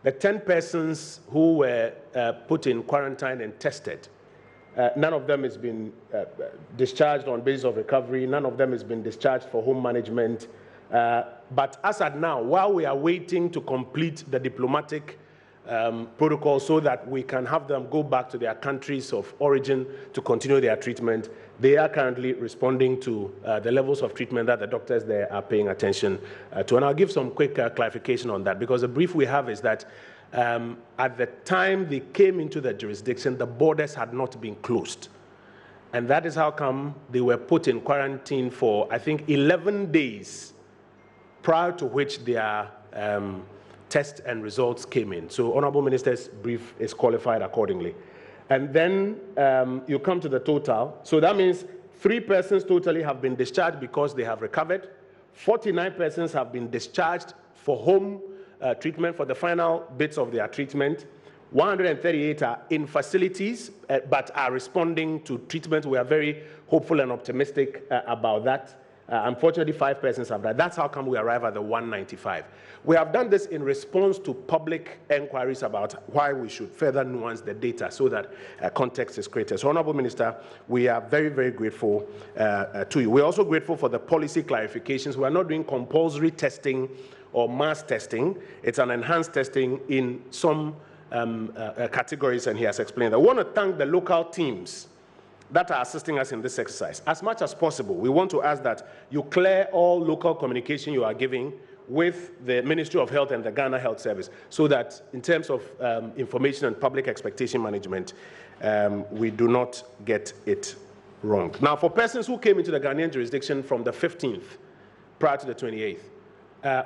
the 10 persons who were put in quarantine and tested, none of them has been discharged on basis of recovery, none of them has been discharged for home management. But as at now, while we are waiting to complete the diplomatic protocol so that we can have them go back to their countries of origin to continue their treatment, they are currently responding to the levels of treatment that the doctors there are paying attention to. And I'll give some quick clarification on that, because the brief we have is that At the time they came into the jurisdiction, the borders had not been closed. And that is how come they were put in quarantine for, I think, 11 days, prior to which their test and results came in. So Honorable Minister's brief is qualified accordingly. And then you come to the total. So that means 3 persons totally have been discharged because they have recovered. 49 persons have been discharged for home treatment for the final bits of their treatment. 138 are in facilities, but are responding to treatment. We are very hopeful and optimistic about that. Unfortunately, 5 persons have died. That's how come we arrive at the 195. We have done this in response to public inquiries about why we should further nuance the data so that context is created. So, Honorable Minister, we are very, very grateful to you. We're also grateful for the policy clarifications. We are not doing compulsory testing or mass testing. It's an enhanced testing in some categories, and he has explained that. I want to thank the local teams that are assisting us in this exercise. As much as possible, we want to ask that you clear all local communication you are giving with the Ministry of Health and the Ghana Health Service, so that in terms of information and public expectation management, we do not get it wrong. Now, for persons who came into the Ghanaian jurisdiction from the 15th prior to the 28th,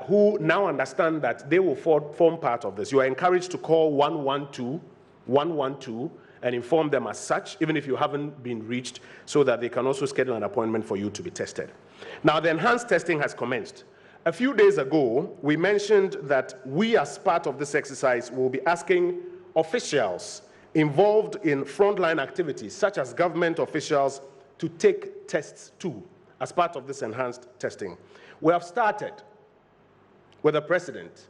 who now understand that they will form part of this, you are encouraged to call 112 and inform them as such, even if you haven't been reached, so that they can also schedule an appointment for you to be tested. Now, the enhanced testing has commenced. A few days ago, we mentioned that we, as part of this exercise, will be asking officials involved in frontline activities, such as government officials, to take tests too, as part of this enhanced testing. We have started with the President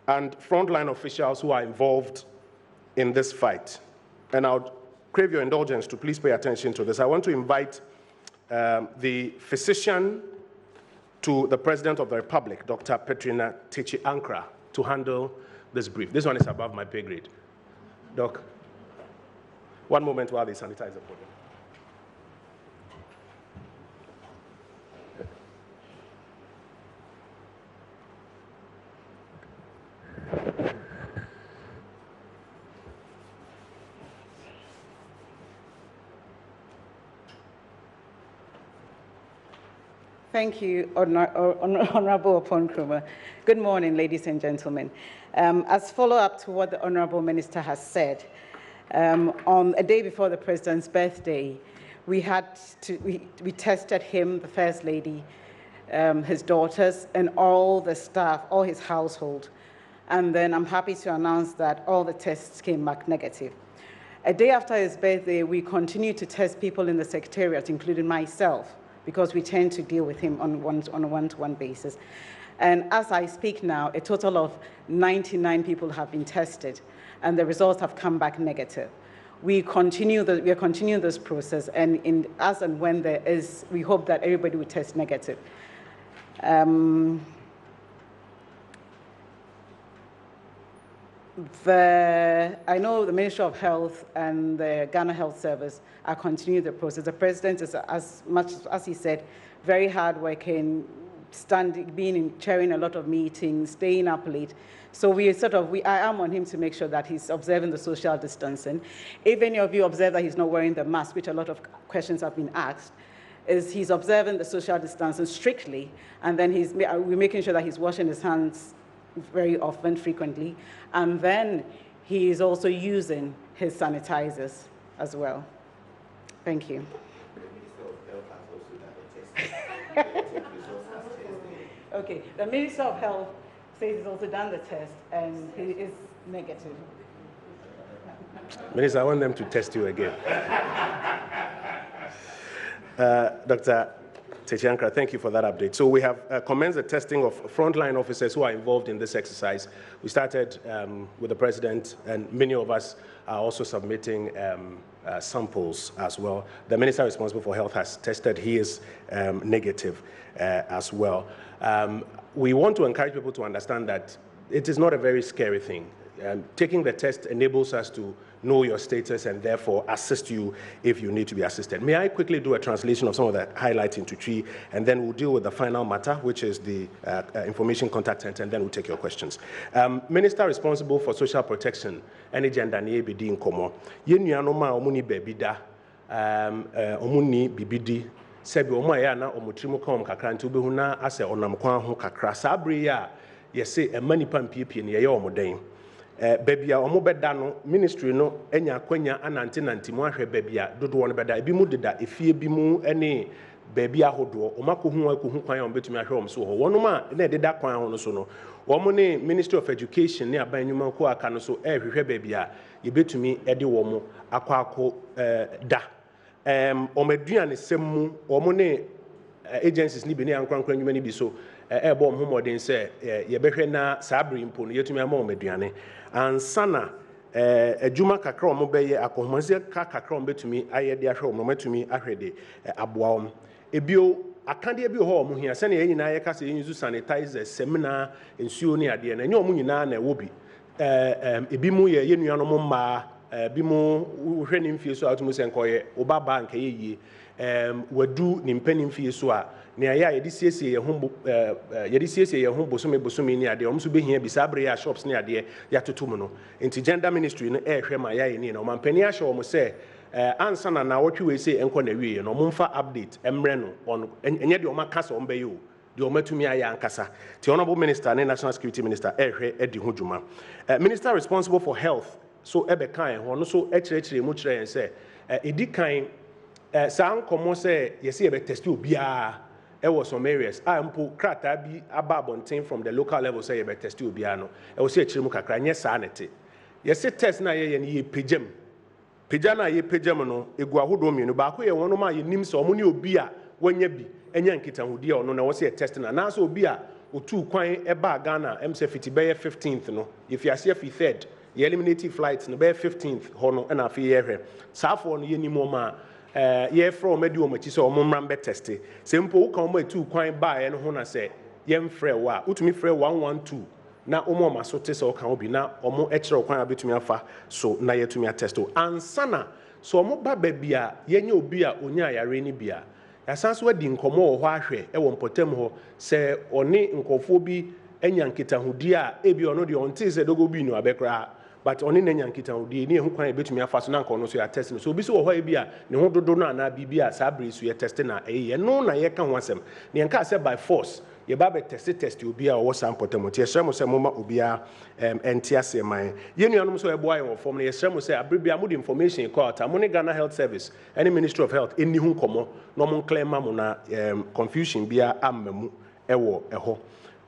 and frontline officials who are involved in this fight. And I would crave your indulgence to please pay attention to this. I want to invite the physician to the President of the Republic, Dr. Petrina Techi-Ankra, to handle this brief. This one is above my pay grade. Doc, one moment while they sanitize the podium. Thank you, Honorable Oponkroma. Good morning, ladies and gentlemen. As follow-up to what the Honorable Minister has said, on a day before the President's birthday, we tested him, the First Lady, his daughters, and all the staff, all his household. And then I'm happy to announce that all the tests came back negative. A day after his birthday, we continued to test people in the Secretariat, including myself, because we tend to deal with him on a one-to-one basis. And as I speak now, a total of 99 people have been tested, and the results have come back negative. We are continuing this process, and as and when there is, we hope that everybody will test negative. I know the Ministry of Health and the Ghana Health Service are continuing the process. The President is, as much as he said, very hardworking, chairing a lot of meetings, staying up late. So I am on him to make sure that he's observing the social distancing. If any of you observe that he's not wearing the mask, which a lot of questions have been asked, he's observing the social distancing strictly, and then we're making sure that he's washing his hands very often, frequently, and then he is also using his sanitizers as well. Thank you. Okay, the Minister of Health says he's also done the test and he is negative. Minister, I want them to test you again. Dr. Techi-Ankra, thank you for that update. So we have commenced the testing of frontline officers who are involved in this exercise. We started with the President, and many of us are also submitting samples as well. The Minister responsible for health has tested. He is negative as well. We want to encourage people to understand that it is not a very scary thing. Taking the test enables us to know your status and therefore assist you if you need to be assisted. May I quickly do a translation of some of the highlights into Twi, and then we'll deal with the final matter, which is the information contact center, and then we'll take your questions. Minister responsible for social protection, any gender, ni ebidi inkomo. Yenuanoma omuni bebida, omuni bibidi. Sebi omaya na omutrimu kom kakra nti obehuna ase onamkwan ho kakra. Sabri ya yese emani pampie ne ye omoden. Baby, omobeda no ministry no enya kwanya ananti mu ahwe babia dodo no beda ebi mu deda efie bi mu ene baby ahodo omakohu kwan on betumi ahwe om so ho wono ma na deda kwan ho no so no womo ne Ministry of Education ne abanyuma ko aka no so ehwehwe babia yebetumi ede womo akwa da omaduane semmu womo ne agencies ni bi ne ankwankwa nyuma ni bi so ebo homodin se yebehwe na sabri mpo no yetumi ama omaduane ansana adwuma kakra omo beye akohomanse kakra omo betumi ayede ahwe omo matumi ahwede aboa om ebio akande bi ho omo hia se na yenyina ye kase yenyu sanitizer semina ensuo ni ade na enye omo nyina na ewobi ebi mu ye yenuano mo mma bi mu hwe ni mfie so atumu se nkoye obaba nka yeye wadu ni mpani mfie so a ne aya yedi siesie ye ho bosome ni ade omso behia bi sabre ya shops ni ade ya totomu no enti gender ministry no ehwe ma ya ni na omampani ahye omo se ansa na wotwe we se enko na wie no momfa update emre no on enye de omakasa ombe yo de omatumi aya ankasa the honorable minister and national security minister ehwe edi ho dwuma minister responsible for health so ebe kan ho no so ekirekire mu kire yen se edi kan san komo se yesi ebe test obia was some areas ampo krata bi ababonten from the local level say ebe test obia no was say chirimu kakra nye sa nete yesi test na ye ye pejam peja na ye pejam no egu ahodo mienu ba ko ye wono ma ye nim so omo ne obi a wanya bi enya nkitahudi ono na was say test na so obi a otu kwan eba Ghana em say fiti be 15th no if you see 3rd ye eliminate flights no be 15th hono na afi ye hwe safo no ye nimo ma ye from medi o machi so omomran be test sempo wo kan mo atu kwan ba ye no ho na se ye mfrɛ wa utumi frɛ 112 na omo ma so te se o kan obi na omo ekire kwan abetumi afa so na ye tumi atesto ansana so omo ba bia ye nya obi a onya yare ni bia yasanso wadi nkomo wo ho ahwe e wo mpotam ho se oni nkofo bi enya nkitahudi a ebi ono de onte se dogo bi no abekra but oni na nyankita odi ni ehu kwan betumi afa so na nko no so ya test no so obi so wo ho bi a ne ho dodo na na bibia sa bre so ya test na ye no na ye ka ho asem ne nka say by force ye ba be test obi a wo sample temo tie sremo se moma obi a entiase man ye nuanom so ebo aye wo form ne ye sremo se abribia mo the information call ta mo ne Ghana Health Service any Ministry of Health eni hu komo no mo claim ma mo na confusion bia amamu ewo eho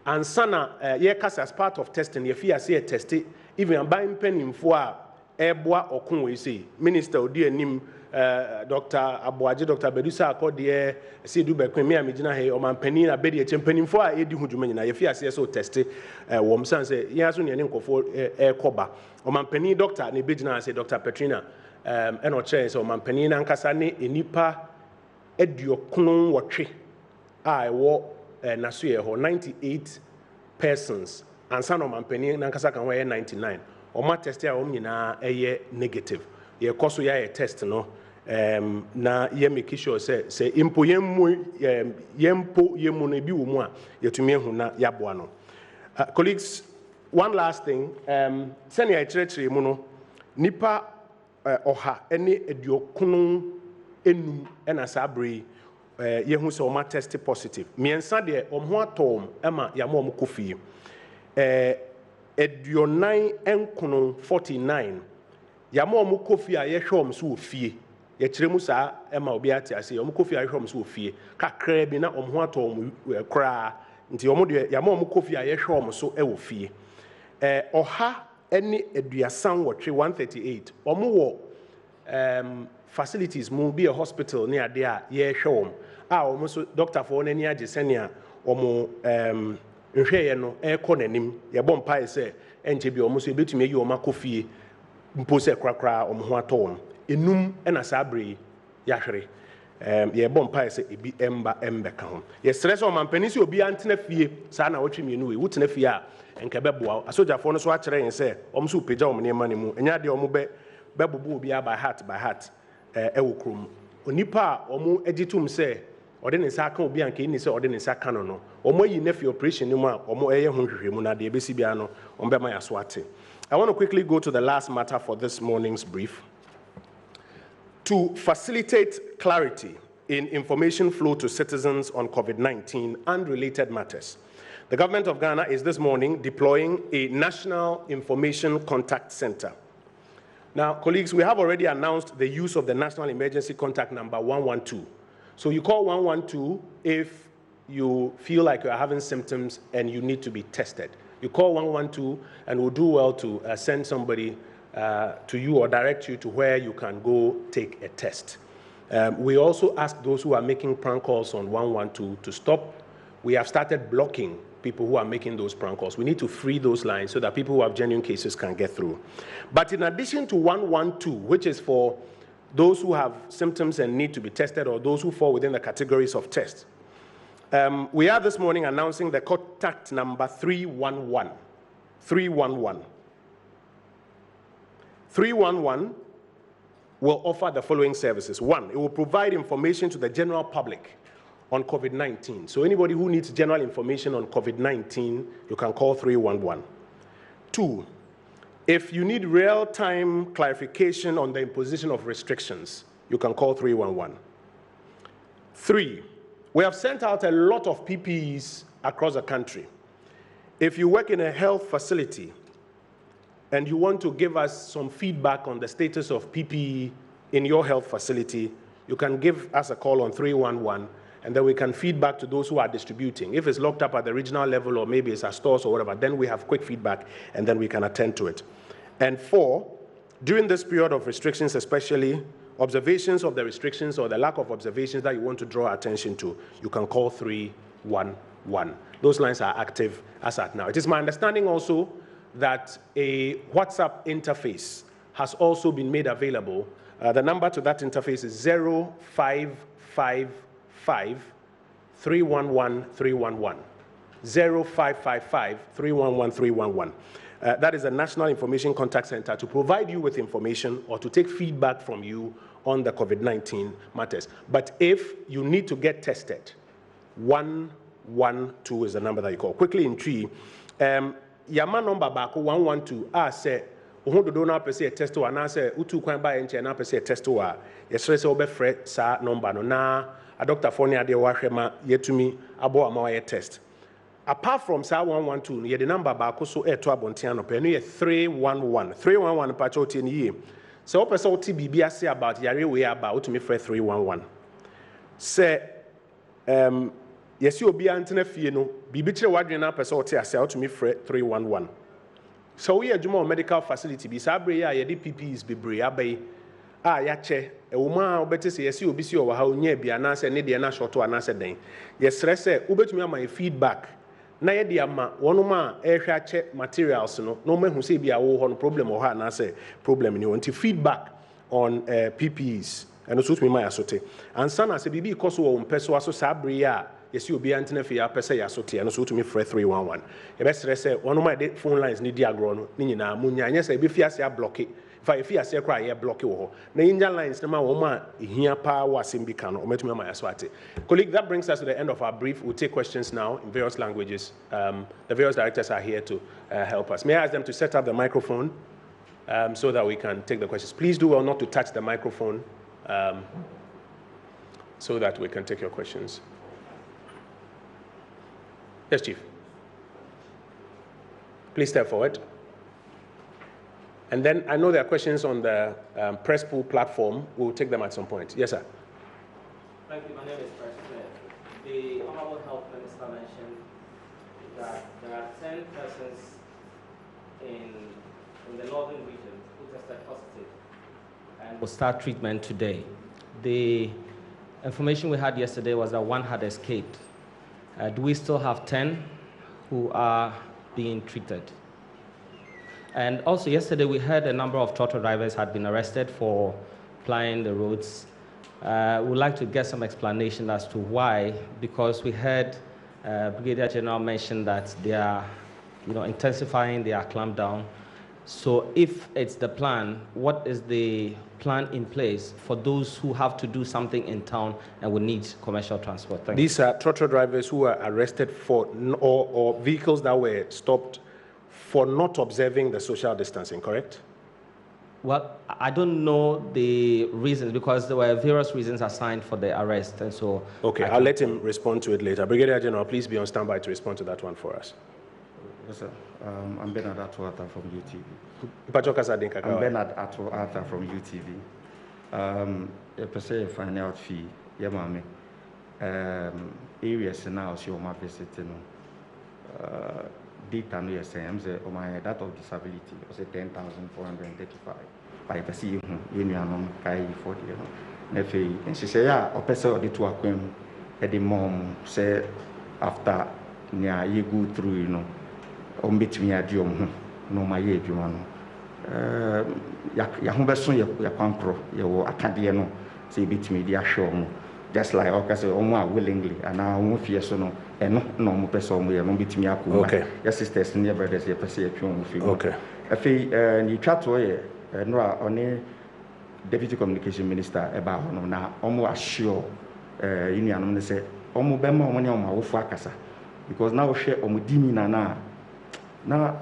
ansana ye kasa as part of testing ye fear say test even buying penny for eboa okun we say minister odi anim Dr. Abuaje Dr. Bedusa akode se du bekwen me amegina he o man penny na be de chempany for a edi hudwuma nyina ye fear say so test wom san say yan so ne nkofo koba o man penny doctor ne begina say Dr. Petrina e no chair say o man penny na nkasa ne enipa eduokun wotwe a ewo na so ye ho 98 persons and son of Mampeni Nankasa can wear 99. Or my test ya omnina a negative. Ye koso ya test no na ye make sure say impo yempo yemune bi wo mu a yetumi hu na yaboa no. Colleagues, one last thing send ya chire mu no nipa oha ene eduokunu enum ena sabre ye hu se o ma test positive. Miensa de omho atom ema ya mo kofie. Edionai enkono 49 yama omo kofi a ye hwom so ofie ye kiremu saa ema obi ate ase omo kofi a ye hwom so ofie kakra bi na omo ato omo kra nti omo de yama omo kofi a ye hwom so e ofie oha eni eduasan wotwe 138 omo wo facilities mu be a hospital near there ye hwom a omo so doctor for nani age senior omo nhweye no ekọ nanim ye bom pae se enje bi omo so ebetumi yi omo akofie mpo se krakra omo ho ato enum na sabre ya hwere ye bom pae se ebi emba ka ho ye stress o mampani se obi antena fie saa na wotwe mienu we wotena fie a enka beboa asojafo no so a kire yen se omo so peja omo ne ma ne mu enya de omo be bɛbobo obiara by heart ɛwɔ kurom onipa a ɔmo editum sɛ ɔde ne nsa aka obi anka ni sɛ ɔde ne nsa aka no ɔmo ayi ne fi operation no mu a ɔmo ɛyɛ ho hwehwɛ na de ebesi bia no ɔmo bɛma ya so ate. I want to quickly go to the last matter for this morning's brief. To facilitate clarity in information flow to citizens on COVID-19 and related matters, the government of Ghana is this morning deploying a National Information Contact Center. Now, colleagues, we have already announced the use of the National Emergency Contact Number 112. So you call 112 if you feel like you are having symptoms and you need to be tested. You call 112 and we'll do well to send somebody to you or direct you to where you can go take a test. We also ask those who are making prank calls on 112 to stop. We have started blocking people who are making those prank calls. We need to free those lines so that people who have genuine cases can get through. But in addition to 112, which is for those who have symptoms and need to be tested or those who fall within the categories of tests, we are this morning announcing the contact number 311. 311. 311 will offer the following services. One, it will provide information to the general public on COVID-19. So anybody who needs general information on COVID-19, you can call 311. Two, if you need real-time clarification on the imposition of restrictions, you can call 311. Three, we have sent out a lot of PPEs across the country. If you work in a health facility and you want to give us some feedback on the status of PPE in your health facility, you can give us a call on 311, and then we can feed back to those who are distributing. If it's locked up at the regional level or maybe it's at stores or whatever, then we have quick feedback and then we can attend to it. And four, during this period of restrictions, especially observations of the restrictions or the lack of observations that you want to draw attention to, you can call 311. Those lines are active as at now. It is my understanding also that a WhatsApp interface has also been made available. The number to that interface is 0555 311 311. 0555 311 311. That is a National Information Contact Center to provide you with information or to take feedback from you on the COVID-19 matters. But if you need to get tested, 112 is the number that you call. Quickly in tree, Yama number back 112, say, who do not per se a test to an answer, Utu Kwan by and per se a test to a yes, over fret, sa number no na, a doctor Fonia de Washema, yet to me, about my test. Apart from SA 112, you the number back also a 12 Bontiano penny 311. 311 patch in ye. So, person TBB say about Yari way about to me for 311. Say, yes, you'll be antenna fieno, Bibitre Wadrina person say to me for 311. So, we are Jumo medical facility, be Sabria, Yadi PPs be Briabe. Yache, a woman better say, yes, you'll be sure how near be an answer, need an answer to an answer day. Yes, say, ubet me my feedback. Na ye dia ma wonoma ehwa che materials no ma hu say bia wo ho no problem or ha na say problem ni won feedback on PPEs and so to me my asote and sana say bibi because wo mpeso aso sabre a yesi obi antena fi apese ya asote and so to me free 311 e be sere say wonoma de phone lines ni dia agro no ni nyina munya anya say be fi ase a block if you say cry, you block you. The Indian lines, no matter here power simbicano, or metumi my aswati. Colleague, that brings us to the end of our brief. We'll take questions now in various languages. The various directors are here to help us. May I ask them to set up the microphone so that we can take the questions. Please do well not to touch the microphone so that we can take your questions. Yes, Chief. Please step forward. And then I know there are questions on the press pool platform. We'll take them at some point. Yes, sir. Thank you. My name is President. The Honorable Health Minister mentioned that there are 10 persons in the northern region who tested positive and will start treatment today. The information we had yesterday was that one had escaped. Do we still have 10 who are being treated? And also yesterday we heard a number of trotro drivers had been arrested for plying the roads. We'd like to get some explanation as to why, because we heard Brigadier General mention that they are intensifying their clampdown. So if it's the plan, what is the plan in place for those who have to do something in town and will need commercial transport? Thank These are trotro drivers who are arrested for, or vehicles that were stopped for not observing the social distancing, correct? Well, I don't know the reasons because there were various reasons assigned for the arrest, and so. Okay, I'll let him respond to it later. Brigadier General, please be on standby to respond to that one for us. Yes, sir. I'm Bernard Atwata from UTV. I'm Bernard Atwata from UTV. A person find out fee, yeah, mommy. Areas now show my visiting. Data no yes, I'm say oh my that of disability was 10,435. By per se, you know, kai for the nefe. And she say yeah, or person or the two aquam at the mom say after near you go through, you know. Between a dium, no, my age, you know. Yahumberson, Yapancro, your Acadiano, say between the show, just like Ocas or willingly, and now won't fear so and no more person, we are not between Yaku. Okay, your sisters and your brothers, your perception. Okay, I feel you chat away, no, only Deputy Communication Minister about now, almost sure, Union, say, almost Bema money on my Ufakasa, because now share Omudini Nana. Now,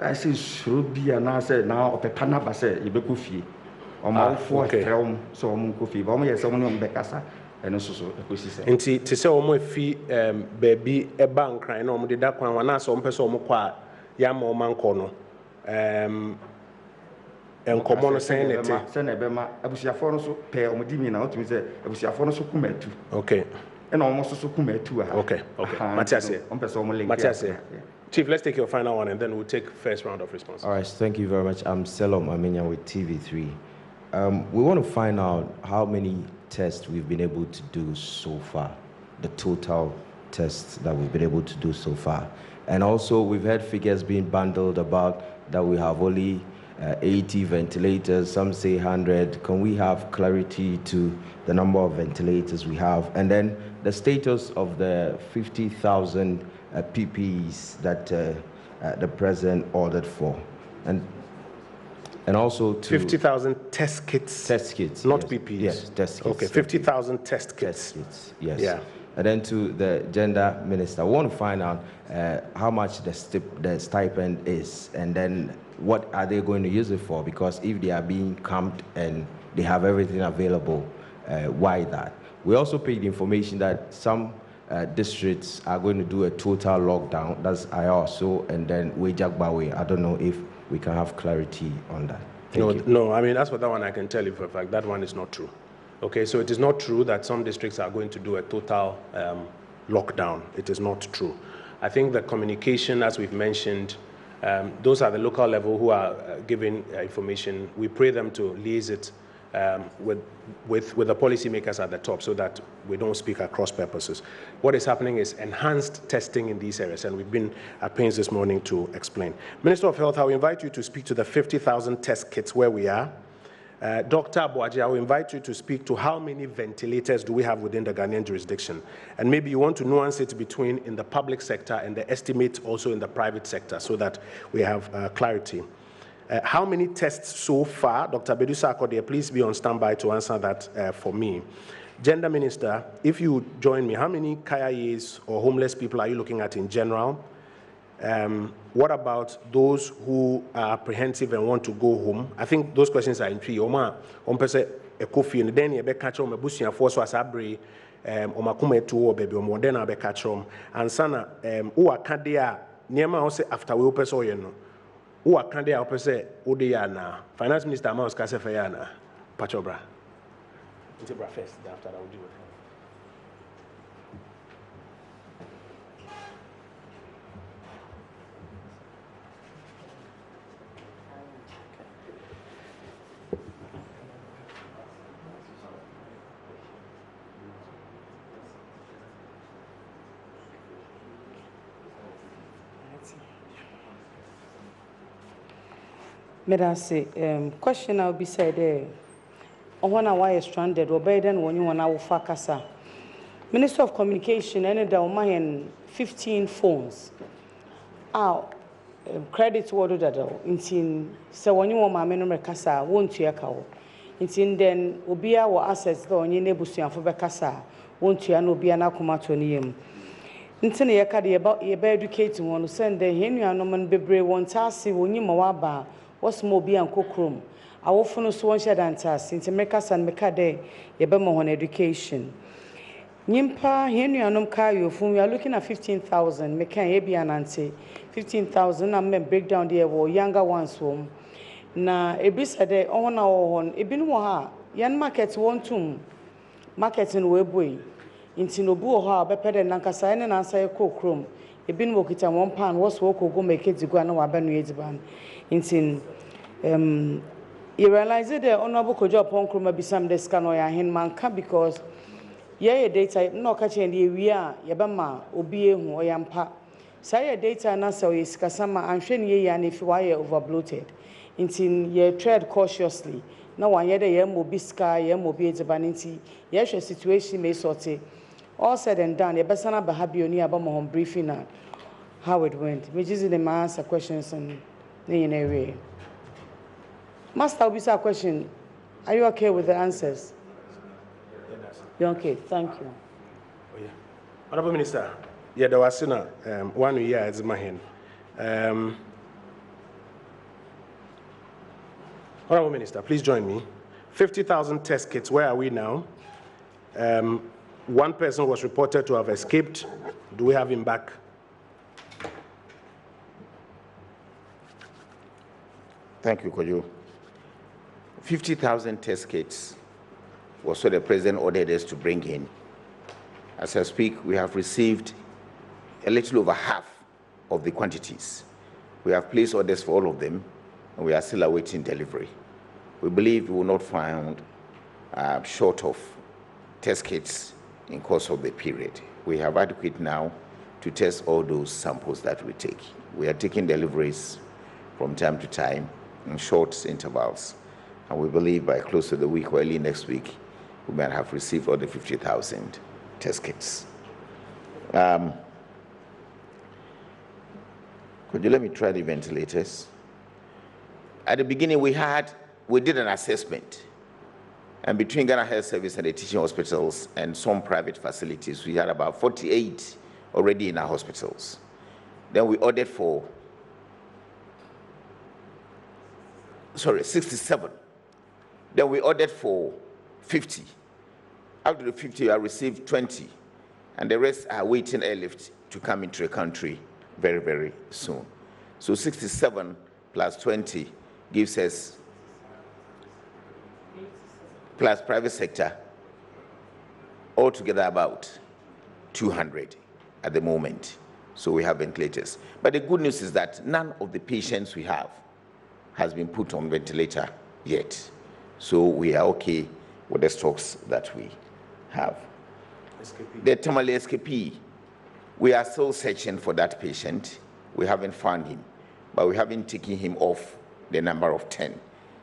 I say, Shrubi, and I said, now, a Panaba say, you be coffee. Or my fourth realm, so coffee, but only someone on Becassa, and also a pussy. And to say, oh, fee, baby, a bank crying on the dark one, when I saw person more Yamo Mancono. And common saying it. Send a bema, I was your phone so pay on Dimmy now to me, say, I was your phone so come to. Okay. And almost so come to. Okay, Matthias, Chief, let's take your final one and then we'll take first round of response. All right, thank you very much. I'm Selom Amenya with TV3. We want to find out how many tests we've been able to do so far, the total tests that we've been able to do so far. And also, we've had figures being bundled about that we have only 80 ventilators, some say 100. Can we have clarity to the number of ventilators we have? And then the status of the 50,000 PPEs that the president ordered for, and also to 50,000 test kits. Test kits, not yes. PPEs. Yes, test kits. Okay, 50,000 test kits. Test kits. Yes. Yeah. And then to the gender minister, I want to find out how much the stipend is, and then what are they going to use it for? Because if they are being camped and they have everything available, why that? We also picked information that some districts are going to do a total lockdown. That's IRSO, and then Wejagbawe. I don't know if we can have clarity on that. No, I mean, as for that one, I can tell you for a fact that one is not true. Okay, so it is not true that some districts are going to do a total lockdown. It is not true. I think the communication, as we've mentioned, those are the local level who are giving information. We pray them to liaise it with the policymakers at the top so that we don't speak across purposes. What is happening is enhanced testing in these areas, and we've been at pains this morning to explain. Minister of Health, I will invite you to speak to the 50,000 test kits where we are. Dr. Abuaji, I will invite you to speak to how many ventilators do we have within the Ghanaian jurisdiction. And maybe you want to nuance it between in the public sector and the estimate also in the private sector so that we have clarity. How many tests so far? Dr. Bedusa Akode, please be on standby to answer that for me. Gender Minister, if you join me, how many KIAs or homeless people are you looking at in general? What about those who are apprehensive and want to go home? I think those questions are in three. Oma, person a coffee and then you be catch on bushing for so as abre, oma kume to or baby or then be catch on. And sana, who are candia, near my house after we open so you know. Who are candia opposite Odiana, Finance Minister Mouse Casafayana, Pachobra. Intibra first, after I will do it. Question I'll be said there. When I was stranded, or better than when you want to focus. Minister of Communication, and there were 15 phones. credit word that in so when you want my memory kasa won't you akawo in then obia or assets do onye nebusuan for bekasa won't you no obia na koma to niyem ntine ye ka de ye ba educate won send the henuanom no bebre won taase wonyi ma waba wasmo obia nkokrom awofo no so won hye dantase nti mekasa meka de ye be mo hon education Nyimpa henuanom ka yofun we are looking at 15,000 meka ye bia nante 15,000 na me breakdown there wo younger ones wom na ebisa de ohona wo hon ebinu wo ha yan market wontum market no we boy inti no bu wo ha obepede nankasa ene na ansa ye kokrom ebinu wo kita 1 pound wo so ko go make digua na wa banu ediban inti you realize that honorable kojo ponkrom bisam de scan no ya hen manka because yeah data no catch and we are yabama obi ehu oyampa say data na so yiskasama anhwe ne ye na if why over bloated intin ye tread cautiously na wan ye de ye mobi ska ye mobi edzibaninti ye hwe situation may sorte all said and done ye besana ba habioni abama hon briefing na how it went which is the answer questions and in a way master obisa question are you okay with the answers? Okay, thank you. Oh, yeah. Honorable Minister, yeah, there was 1 year as my hand. Honorable Minister, please join me. 50,000 test kits, where are we now? 1 person was reported to have escaped. Do we have him back? Thank you, Kojo. 50,000 test kits was what the President ordered us to bring in. As I speak, we have received a little over half of the quantities. We have placed orders for all of them, and we are still awaiting delivery. We believe we will not find short of test kits in course of the period. We have adequate now to test all those samples that we take. We are taking deliveries from time to time in short intervals, and we believe by close to the week or early next week, we might have received all the 50,000 test kits. Could you let me try the ventilators? At the beginning, we did an assessment, and between Ghana Health Service and the teaching hospitals and some private facilities, we had about 48 already in our hospitals. Then we ordered for, 67. Then we ordered for 50. Out of the 50, I received 20, and the rest are waiting airlift to come into the country very, very soon. So 67 plus 20 gives us, plus private sector, altogether about 200 at the moment. So we have ventilators. But the good news is that none of the patients we have has been put on ventilator yet. So we are okay with the stocks that we have. SKP. The Tamale SKP, we are still searching for that patient. We haven't found him, but we haven't taken him off the number of 10.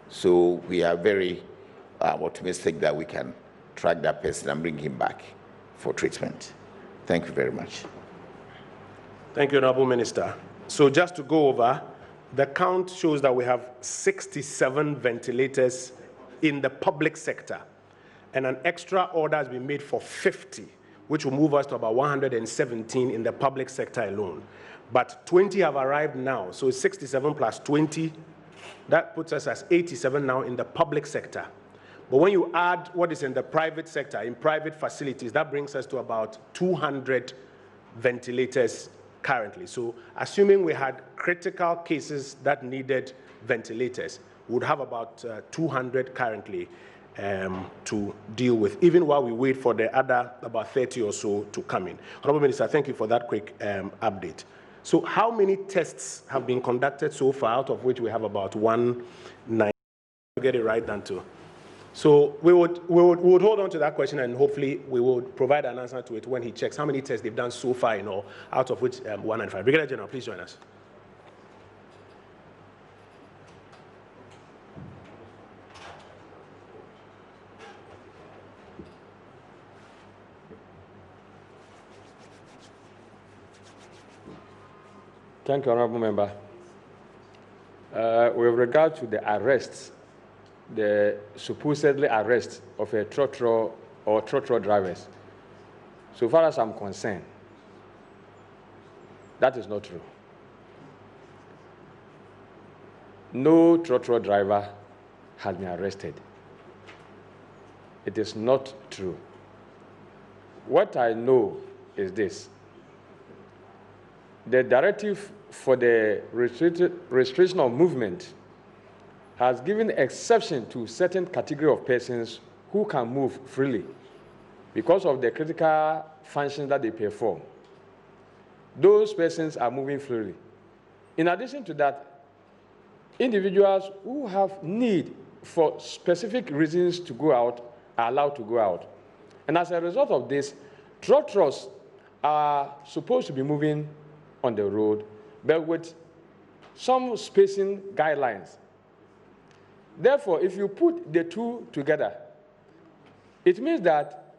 So we are very optimistic that we can track that person and bring him back for treatment. Thank you very much. Thank you, Honorable Minister. So just to go over, the count shows that we have 67 ventilators in the public sector, and an extra order has been made for 50, which will move us to about 117 in the public sector alone. But 20 have arrived now, so 67 plus 20, that puts us as 87 now in the public sector. But when you add what is in the private sector, in private facilities, that brings us to about 200 ventilators currently. So assuming we had critical cases that needed ventilators, we would have about 200 currently to deal with, even while we wait for the other about 30 or so to come in. Honorable Minister, thank you for that quick update. So how many tests have been conducted so far, out of which we have about 190? To get it right, down to. So we would hold on to that question, and hopefully we will provide an answer to it when he checks how many tests they've done so far in all, out of which 195. Brigadier General, please join us. Thank you, Honorable Member. With regard to the arrests, the supposedly arrest of a trotro or trotro drivers, so far as I'm concerned, that is not true. No trotro driver has been arrested. It is not true. What I know is this. The directive for the restriction of movement has given exception to certain category of persons who can move freely because of the critical functions that they perform. Those persons are moving freely. In addition to that, individuals who have need for specific reasons to go out are allowed to go out. And as a result of this, trotros are supposed to be moving on the road, but with some spacing guidelines. Therefore, if you put the two together, it means that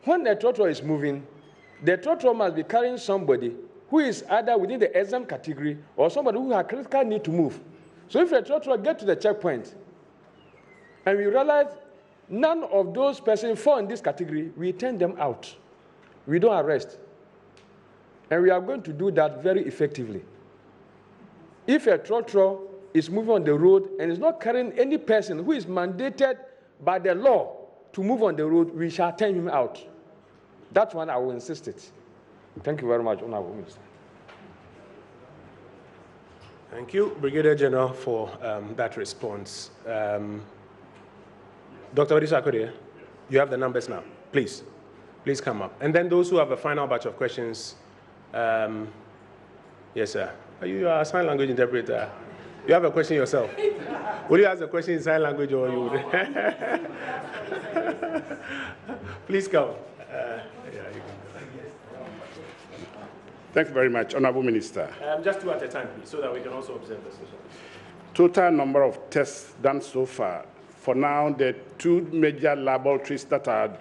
when the trotro is moving, the trotro must be carrying somebody who is either within the exempt category or somebody who has critical need to move. So if a trotro gets to the checkpoint and we realize none of those persons fall in this category, we turn them out. We don't arrest. And we are going to do that very effectively. If a trotro is moving on the road and is not carrying any person who is mandated by the law to move on the road, we shall turn him out. That one I will insist it. Thank you very much, Honorable Minister. Thank you, Brigadier General, for that response. Dr. Odisa, you have the numbers now. Please come up. And then those who have a final batch of questions. Yes, sir. Are you a sign language interpreter? You have a question yourself? Will you ask the question in sign language or you would? Please come. Yeah, you can go. Thank you very much, Honorable Minister. Just two at a time, please, so that we can also observe the session. Total number of tests done so far. For now, the two major laboratories that are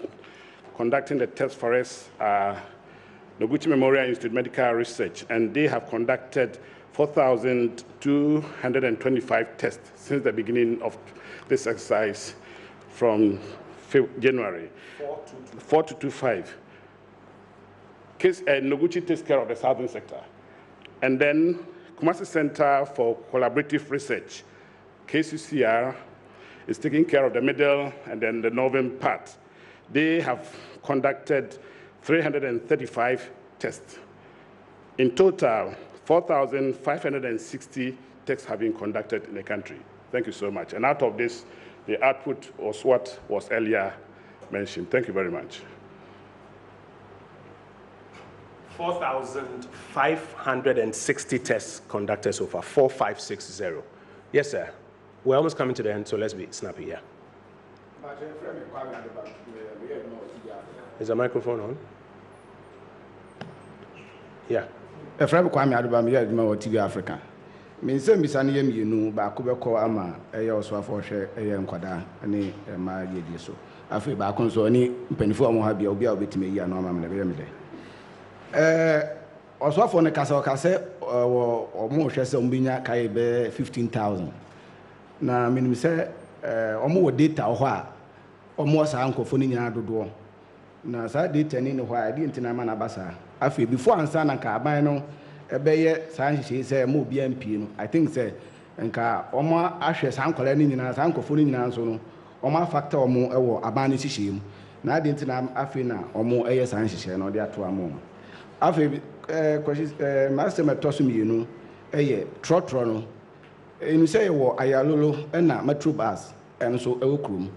conducting the tests for us are Noguchi Memorial Institute Medical Research, and they have conducted 4,225 tests since the beginning of this exercise from January. 4,225. Noguchi takes care of the southern sector. And then Kumasi Center for Collaborative Research, KCCR, is taking care of the middle and then the northern part. They have conducted 335 tests. In total, 4,560 tests have been conducted in the country. Thank you so much. And out of this, the output was what was earlier mentioned. Thank you very much. 4,560 tests conducted so far, 4,560. Yes, sir. We're almost coming to the end, so let's be snappy here. Is the microphone on? Yeah. A friend of Kwame Adubam, you know, TV Africa. Means some Missani, you know, Bakuba Ama, a also for share a young quada, and a my year so. I feel back on so any penny-for Mohabi or be a bit me, and I'm never day. Also for the Castle Casse or more shares on Binya Kaibe 15,000. Now, I mean, say, or more data or more uncle for Nina do. Now, so I did 10 in a while, I didn't know Manabasa. I feel before and son and Carbino, a bay, Sanchi, she said, more BMP. I think, say, and car, or more ashes, uncle, and in us, uncle for Nina, so, or more factor or more, or a banishing shame. Now, I didn't know Afina or more a Sanchi, and or the other moment. I feel, questions, Master Matosum, you know, a trotron. And you say, well, Ayalulu, and not Metro Bus, and so Elcrum.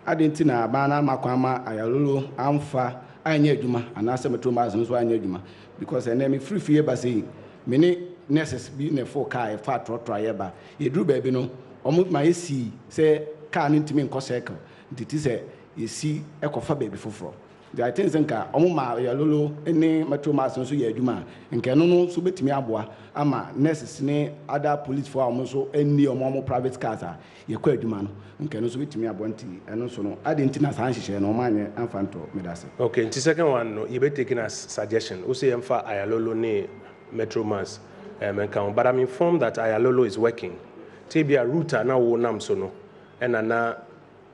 I didn't know Bana Makwama, Ayalulu, Amfa, Anyeduma, and Asa Metro Bus, and so Anyeduma, because I name free fear by saying, many nurses being a 4-car, fat trotro, you drew baby no, almost my see, say, can't intimate Cossack, it is a, you see, a coffee baby for. The Itenzenka, Omuma, Yalulu, any Matromas, and so Yaduma, and Canono, Subit Miabua, Ama, necessary other police for almost any or more private cars, you quite man, and Cano Subit Miabonti, and also I didn't know Sanchi and Omania and Fanto, Medasa. Okay, the second one, you better taking as suggestion. Usi Ayalolo ne Metromas, but I'm informed that Ayalolo is working Tibia router now wo nam so no and na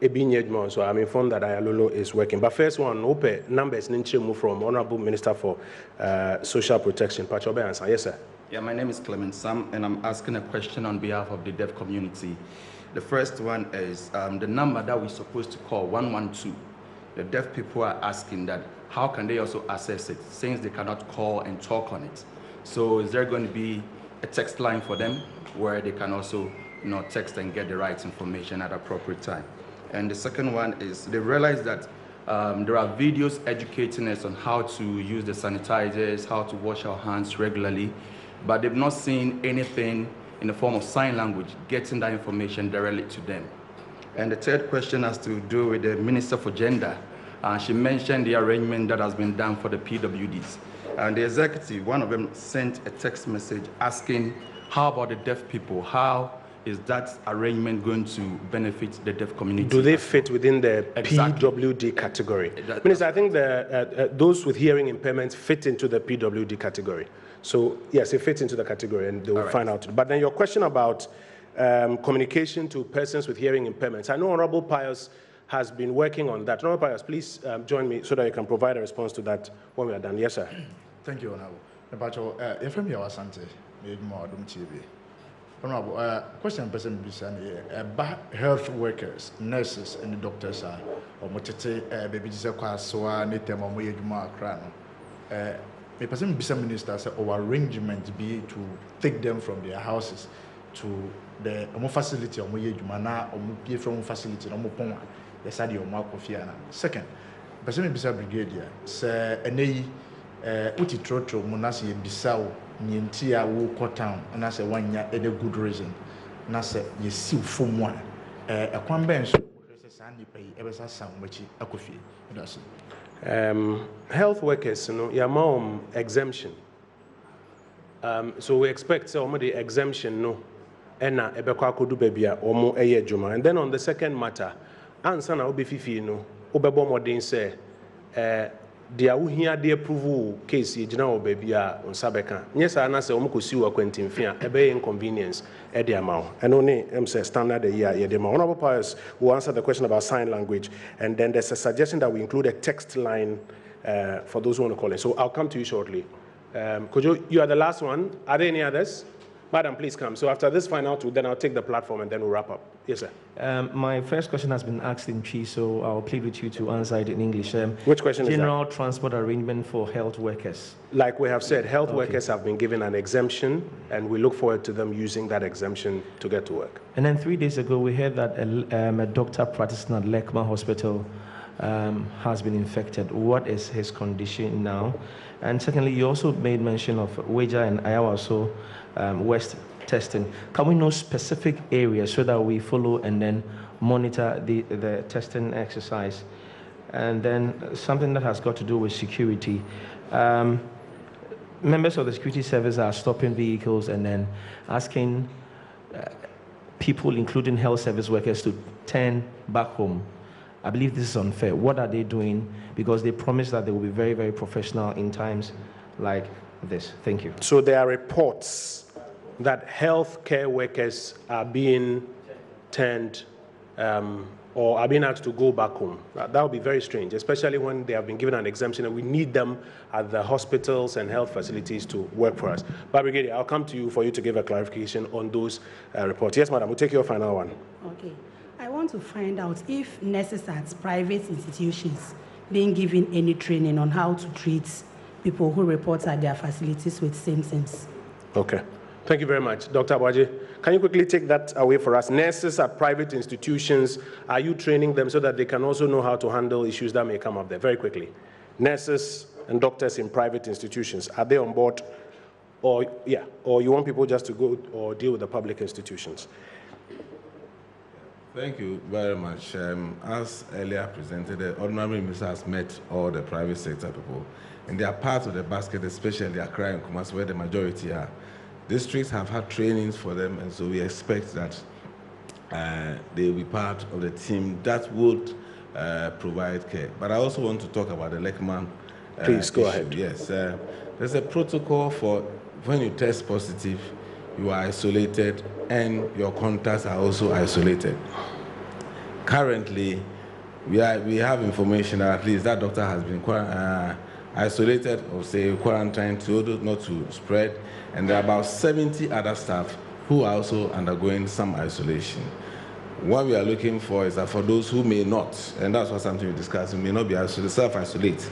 so I'm informed that Ayalolo is working. But first one, open numbers move from Honorable Minister for Social Protection, Pachobe answer. Yes, sir. Yeah, my name is Clement Sam, and I'm asking a question on behalf of the deaf community. The first one is the number that we're supposed to call, 112. The deaf people are asking that how can they also access it since they cannot call and talk on it? So is there going to be a text line for them where they can also text and get the right information at appropriate time? And the second one is they realize that there are videos educating us on how to use the sanitizers, how to wash our hands regularly, but they've not seen anything in the form of sign language getting that information directly to them. And the third question has to do with the Minister for Gender. She mentioned the arrangement that has been done for the PWDs. And the executive, one of them sent a text message asking, how about the deaf people? How is that arrangement going to benefit the deaf community? Do they fit within the PWD category? Minister, I think those with hearing impairments fit into the PWD category. So yes, it fits into the category and they will find out. But then your question about communication to persons with hearing impairments. I know Honorable Pius has been working on that. Honorable Pius, please join me so that you can provide a response to that when we are done. Yes, sir. Thank you, Honorable. Honorable, question person health workers, nurses, and doctors are or baby the person minister said our arrangement be to take them from their houses to the facility or pay from facility yes, second, person brigadier say uti trotro munasi bisao Nientia wo town and I say one year a good reason. And I say you see from one a quan bench sandy pay ever sound which I could feel. Health workers, your mom exemption. So we expect somebody exemption no ena ebekwa kodu babia omo eye juma. And then on the second matter, answer na obi fifi no obebo modern say dia wo hia de approve case yegina wo babia on sabeka. Nyesa na say omo kosi wa kwantimfia ebe inconvenience e de amaw. And only say standard a year ye de ma. Honorable Pius will answer the question about sign language, and then there's a suggestion that we include a text line for those who want to call in. So I'll come to you shortly. Kojo, you are the last one. Are there any others? Madam, please come. So after this final two, then I'll take the platform and then we'll wrap up. Yes, sir. My first question has been asked in Chi, so I'll plead with you to answer it in English. Which question is that? General transport arrangement for health workers. Like we have said, health workers have been given an exemption, and we look forward to them using that exemption to get to work. And then 3 days ago, we heard that a doctor practicing at Lekma Hospital has been infected. What is his condition now? And secondly, you also made mention of Weja and Ayawaso West testing. Can we know specific areas so that we follow and then monitor the testing exercise? And then something that has got to do with security. Members of the security service are stopping vehicles and then asking people, including health service workers, to turn back home. I believe this is unfair. What are they doing? Because they promise that they will be very, very professional in times like this. Thank you. So there are reports that healthcare workers are being turned or are being asked to go back home. That would be very strange, especially when they have been given an exemption and we need them at the hospitals and health facilities to work for us. But Brigadier, I'll come to you for you to give a clarification on those reports. Yes, madam, we'll take your final one. Okay. I want to find out if nurses at private institutions being given any training on how to treat people who report at their facilities with symptoms. Okay. Thank you very much. Dr. Abuaje, can you quickly take that away for us? Nurses at private institutions, are you training them so that they can also know how to handle issues that may come up there? Very quickly. Nurses and doctors in private institutions, are they on board? Or you want people just to go or deal with the public institutions? Thank you very much. As earlier presented, the Honorable Minister has met all the private sector people, and they are part of the basket, especially Accra and Kumasi, where the majority are. Districts have had trainings for them, and so we expect that they will be part of the team that would provide care. But I also want to talk about the Lekman Please, go issue. ahead. Yes, there's a protocol for when you test positive, you are isolated and your contacts are also isolated. Currently, we have information that at least that doctor has been isolated or say quarantined not to spread, and there are about 70 other staff who are also undergoing some isolation. What we are looking for is that for those who may not, and that's what something we discussed, who may not be self-isolate,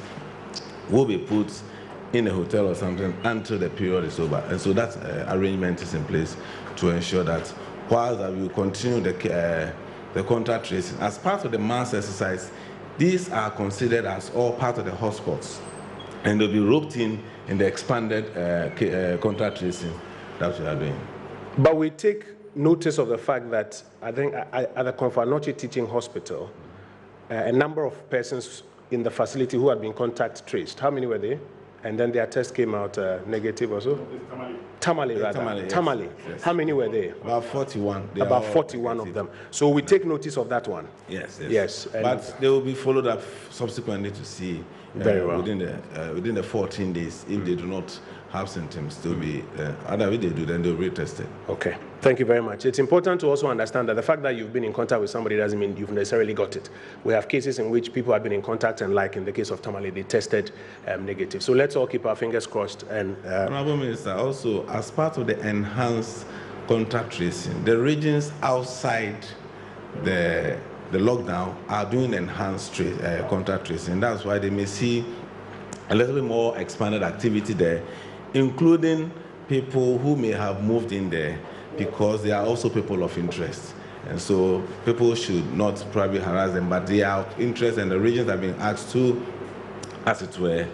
will be put in a hotel or something until the period is over. And so that arrangement is in place to ensure that while we will continue the contact tracing. As part of the mass exercise, these are considered as all part of the hotspots, and they'll be roped in the expanded contact tracing that we are doing. But we take notice of the fact that I think at the Confanoche Teaching Hospital, a number of persons in the facility who had been contact traced. How many were there? And then their test came out negative also? Tamale, rather. Tamale, Tamale. Yes. How many were there? About 41. About 41 of them. So we take notice of that one. Yes. Yes. But they will be followed up subsequently to see very well within the 14 days if they do not have symptoms. They'll be either if they do, then they'll be retested. Okay. Thank you very much. It's important to also understand that the fact that you've been in contact with somebody doesn't mean you've necessarily got it. We have cases in which people have been in contact, and like in the case of Tamale, they tested negative. So let's all keep our fingers crossed. And Honorable Minister, also as part of the enhanced contact tracing, the regions outside the lockdown are doing enhanced contact tracing. That's why they may see a little bit more expanded activity there, including people who may have moved in there because they are also people of interest. And so people should not probably harass them, but they are of interest, and the regions have been asked to, as it were,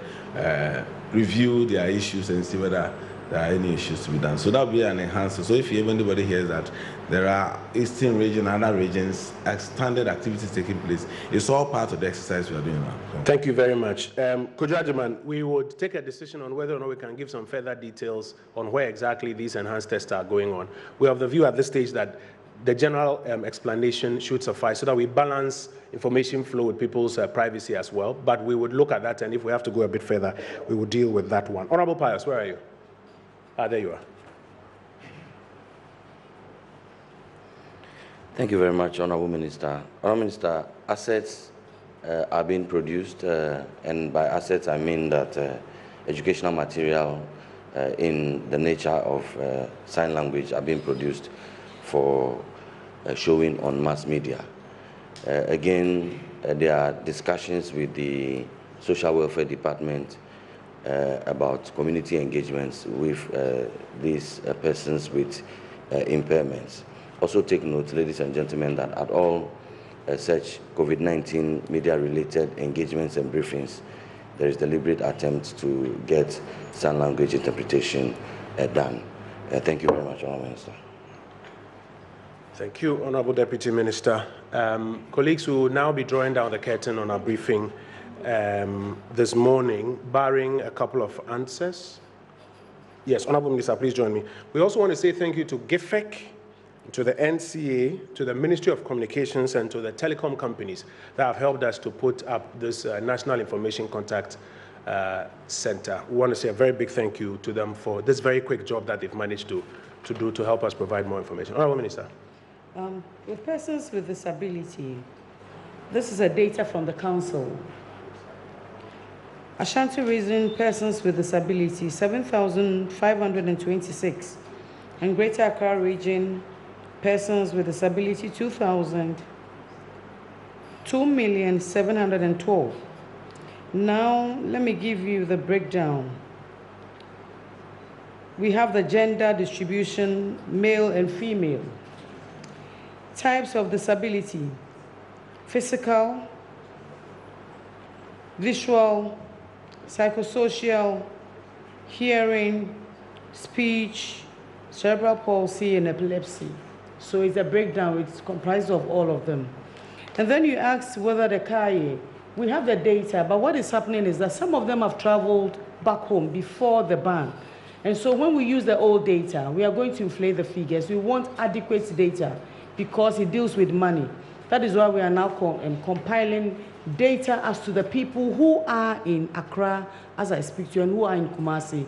review their issues and see whether there are any issues to be done. So that will be an enhancer. So if anybody hears that there are Eastern region and other regions, expanded activities taking place, it's all part of the exercise we are doing now. Thank you very much. Kojo, we would take a decision on whether or not we can give some further details on where exactly these enhanced tests are going on. We have the view at this stage that the general explanation should suffice so that we balance information flow with people's privacy as well. But we would look at that, and if we have to go a bit further, we will deal with that one. Honorable Pius, where are you? There you are. Thank you very much, Honorable Minister. Honorable Minister, assets are being produced, and by assets I mean that educational material in the nature of sign language are being produced for showing on mass media. Again, there are discussions with the Social Welfare Department about community engagements with these persons with impairments. Also take note, ladies and gentlemen, that at all such COVID-19 media-related engagements and briefings, there is deliberate attempt to get sign language interpretation done. Thank you very much, Honourable Minister. Thank you, Honourable Deputy Minister. Colleagues, we will now be drawing down the curtain on our briefing this morning, barring a couple of answers. Yes, Honourable Minister, please join me. We also want to say thank you to GIFEC, to the NCA, to the Ministry of Communications, and to the telecom companies that have helped us to put up this National Information Contact Center. We want to say a very big thank you to them for this very quick job that they've managed to do to help us provide more information. Honourable Minister. With persons with disability, this is a data from the Council. Ashanti Region persons with disability, 7,526. And Greater Accra Region persons with disability, 2,712,000. Now, let me give you the breakdown. We have the gender distribution, male and female. Types of disability: physical, visual, psychosocial, hearing, speech, cerebral palsy, and epilepsy. So it's a breakdown. It's comprised of all of them. And then you ask whether the CAE, we have the data, but what is happening is that some of them have traveled back home before the ban. And so when we use the old data, we are going to inflate the figures. We want adequate data because it deals with money. That is why we are now compiling data as to the people who are in Accra, as I speak to you, and who are in Kumasi.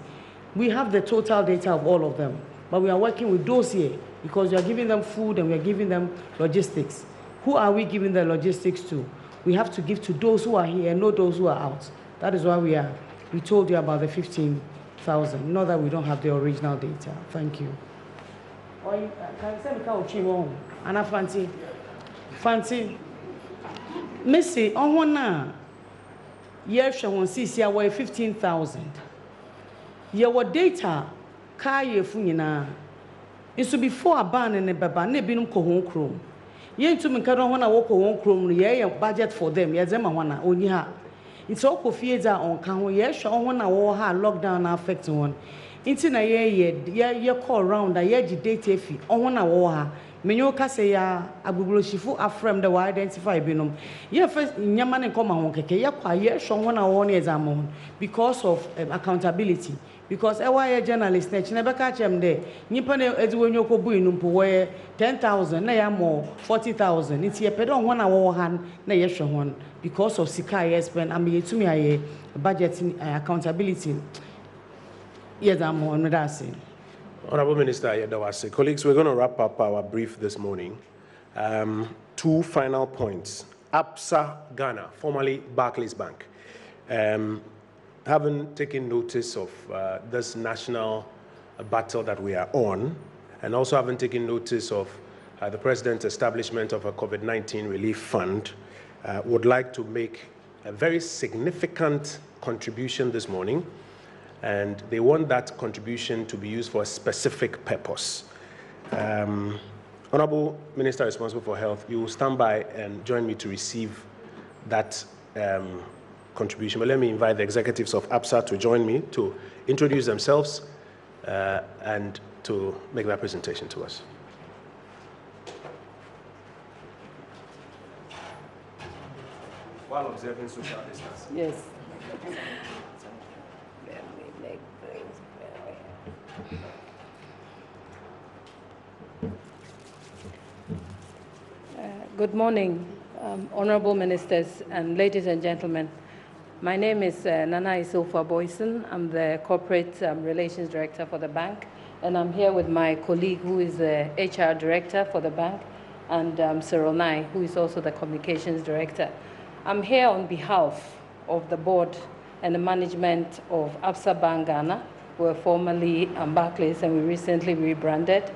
We have the total data of all of them. but we are working with those here because we are giving them food and we are giving them logistics. Who are we giving the logistics to? We have to give to those who are here and not those who are out. That is why we told you about the 15,000, not that we don't have the original data. Thank you. Can I say Anna Fancy, Missy, on one now. Yes, I want to see our 15,000. Your data, Kaya Funina. It should be for a ban and a baba, nebinum cohon chrome. Yen to me can't want to walk on chrome, yeah, budget for them, yes, Emma wana, only her. It's all coffees on can we, yes, on one hour, lockdown affect one. It's in a year call round, a year data fee, on 1 hour. Menyoka say ya aguguloshifu afrem the identify binom. Ye first nyaman and come on keke ya kwa ye shon 1 hour ni examon because of accountability. Because a journalist never catch them there. Nipane edwenyo ko bu inumpo we 10,000 na ya more 40,000. It's ye pedon 1 hour hand na ye shon one because of sika ye spend am ye to me aye budget accountability. Yes, I'm on that's it. Honorable Minister Yedawase, colleagues, we're going to wrap up our brief this morning. 2 final points. ABSA Ghana, formerly Barclays Bank, having taken notice of this national battle that we are on, and also having taken notice of the President's establishment of a COVID-19 relief fund, would like to make a very significant contribution this morning. And they want that contribution to be used for a specific purpose. Honorable Minister responsible for health, you will stand by and join me to receive that contribution. But let me invite the executives of ABSA to join me to introduce themselves and to make that presentation to us. While observing social distance. Yes. Good morning, honorable ministers and ladies and gentlemen. My name is Nana Isilfa Boyson. I'm the Corporate Relations Director for the bank, and I'm here with my colleague who is the HR Director for the bank, and Cyril Nai, who is also the Communications Director. I'm here on behalf of the board and the management of ABSA Bank Ghana. We're formerly Barclays, and we recently rebranded.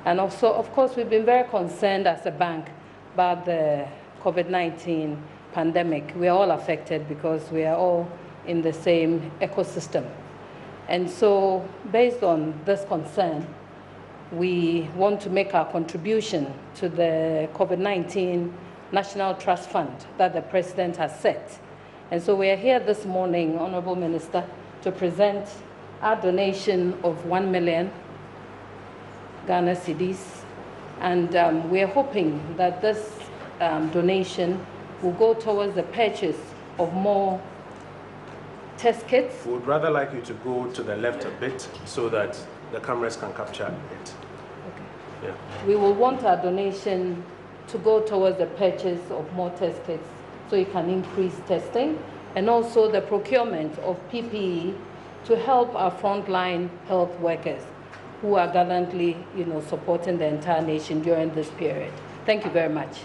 And also, of course, we've been very concerned as a bank about the COVID-19 pandemic. We are all affected because we are all in the same ecosystem. And so, based on this concern, we want to make our contribution to the COVID-19 National Trust Fund that the President has set. And so we are here this morning, Honorable Minister, to present our donation of 1 million Ghana cedis. And we are hoping that this donation will go towards the purchase of more test kits. We would rather like you to go to the left a bit so that the cameras can capture it. Okay. Yeah. We will want our donation to go towards the purchase of more test kits so you can increase testing, and also the procurement of PPE to help our frontline health workers who are gallantly, supporting the entire nation during this period. Thank you very much.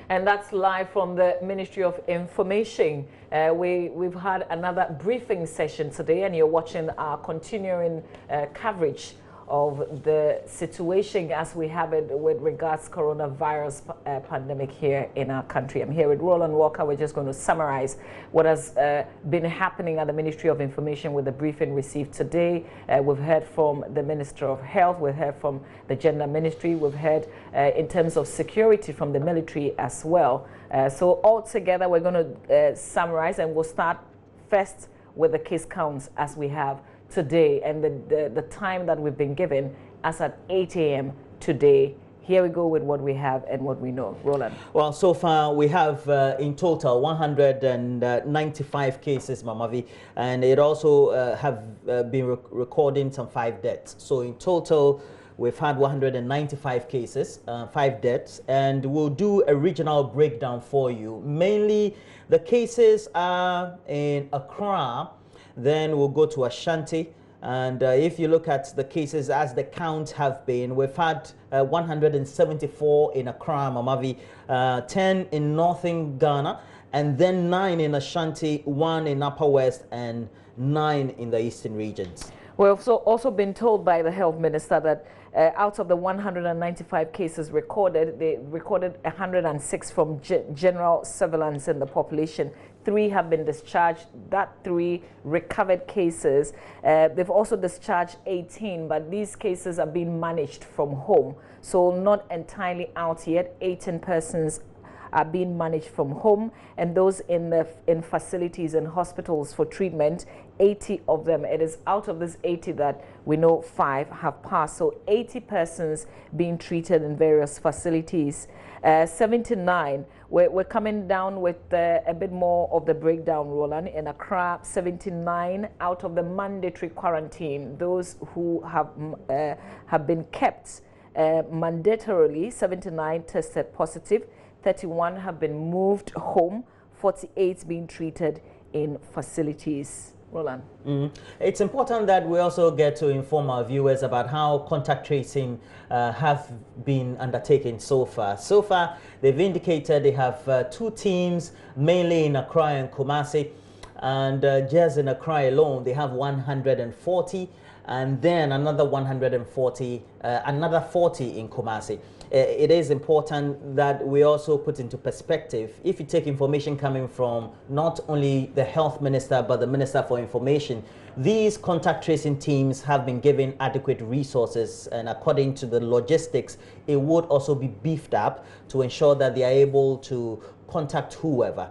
And that's live from the Ministry of Information. We've had another briefing session today, and you're watching our continuing coverage of the situation as we have it with regards coronavirus pandemic here in our country. I'm here with Roland Walker. We're just going to summarize what has been happening at the Ministry of Information with the briefing received today. We've heard from the Minister of Health. We've heard from the Gender Ministry. We've heard in terms of security from the military as well. So all together, we're going to summarize, and we'll start first with the case counts as we have today, and the time that we've been given as at 8 a.m. today. Here we go with what we have and what we know. Roland. Well, so far we have in total 195 cases, Mamavi, and it also have been recording some 5 deaths. So in total, we've had 195 cases, 5 deaths, and we'll do a regional breakdown for you. Mainly, the cases are in Accra, then we'll go to Ashanti, and if you look at the cases as the count have been, we've had 174 in Accra, Mamavi, 10 in northern Ghana, and then 9 in Ashanti, 1 in Upper West, and 9 in the eastern regions. We've also been told by the health minister that out of the 195 cases recorded, they recorded 106 from general surveillance in the population. 3 have been discharged. That 3 recovered cases. They've also discharged 18, but these cases are being managed from home. So not entirely out yet. 18 persons are being managed from home, and those in facilities and hospitals for treatment, 80 of them. It is out of this 80 that we know 5 have passed. So 80 persons being treated in various facilities. 79, we're coming down with a bit more of the breakdown, Roland. In Accra, 79 out of the mandatory quarantine, those who have been kept mandatorily, 79 tested positive. 31 have been moved home, 48 being treated in facilities. Roland. It's important that we also get to inform our viewers about how contact tracing have been undertaken so far. So far, they've indicated they have 2 teams, mainly in Accra and Kumasi, and just in Accra alone, they have 140, and then another 140, another 40 in Kumasi. It is important that we also put into perspective, if you take information coming from not only the health minister, but the Minister for Information, these contact tracing teams have been given adequate resources, and according to the logistics, it would also be beefed up to ensure that they are able to contact whoever.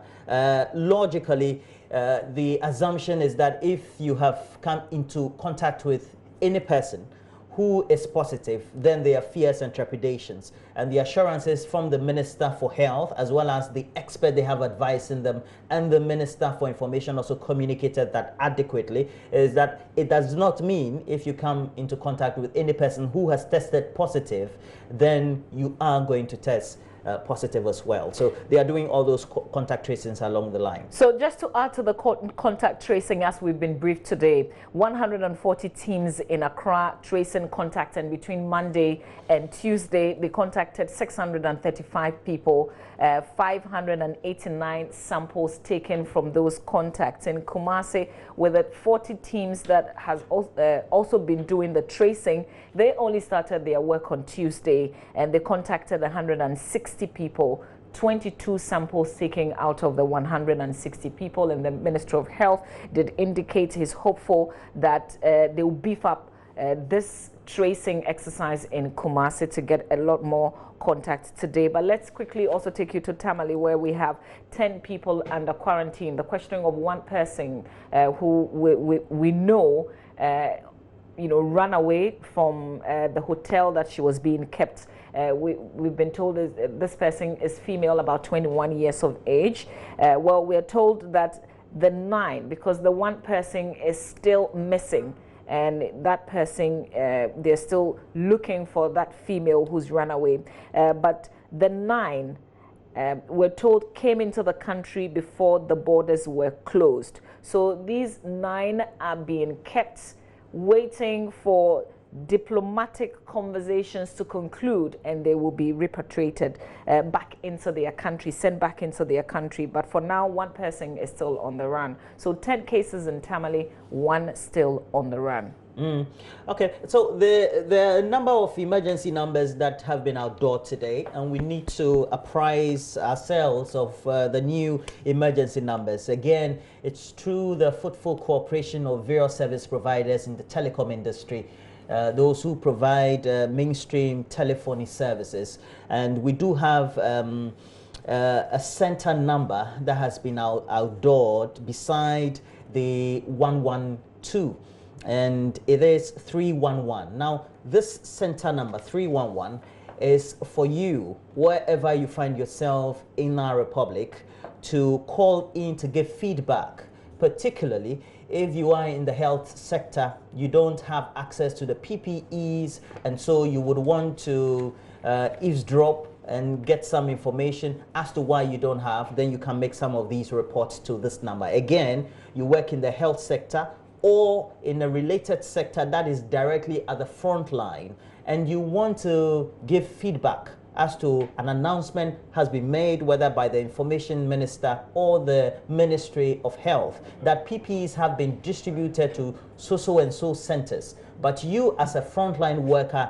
Logically, the assumption is that if you have come into contact with any person who is positive, then there are fears and trepidations. And the assurances from the Minister for Health, as well as the expert they have advising them, and the Minister for Information also communicated that adequately, is that it does not mean if you come into contact with any person who has tested positive, then you are going to test positive as well. So they are doing all those contact tracings along the line. So just to add to the contact tracing, as we've been briefed today, 140 teams in Accra tracing contact, and between Monday and Tuesday, they contacted 635 people, 589 samples taken from those contacts. In Kumasi, with the 40 teams that has also been doing the tracing, they only started their work on Tuesday, and they contacted 160 people, 22 samples taken out of the 160 people, and the Minister of Health did indicate he's hopeful that they will beef up this tracing exercise in Kumasi to get a lot more contacts today. But let's quickly also take you to Tamale, where we have 10 people under quarantine. The questioning of one person who we know ran away from the hotel that she was being kept. We've been told this person is female, about 21 years of age. Well, we're told that the 9, because the one person is still missing, and that person, they're still looking for that female who's run away. But the 9, we're told, came into the country before the borders were closed. So these 9 are being kept, waiting for diplomatic conversations to conclude, and they will be repatriated back into their country, sent back into their country. But for now, one person is still on the run. So 10 cases in Tamale, 1 still on the run. Okay, so the number of emergency numbers that have been outdoored today, and we need to apprise ourselves of the new emergency numbers. Again, it's through the fruitful cooperation of various service providers in the telecom industry, those who provide mainstream telephony services. And we do have a center number that has been outdoored beside the 112. And it is 311. Now, this center number 311 is for you, wherever you find yourself in our republic, to call in to give feedback particularly if you are in the health sector, you don't have access to the PPEs, and so you would want to eavesdrop and get some information as to why you don't have, then you can make some of these reports to this number. Again, you work in the health sector or in a related sector that is directly at the front line, and you want to give feedback as to an announcement has been made, whether by the information minister or the Ministry of Health, that PPEs have been distributed to so and so centers, but you as a frontline worker,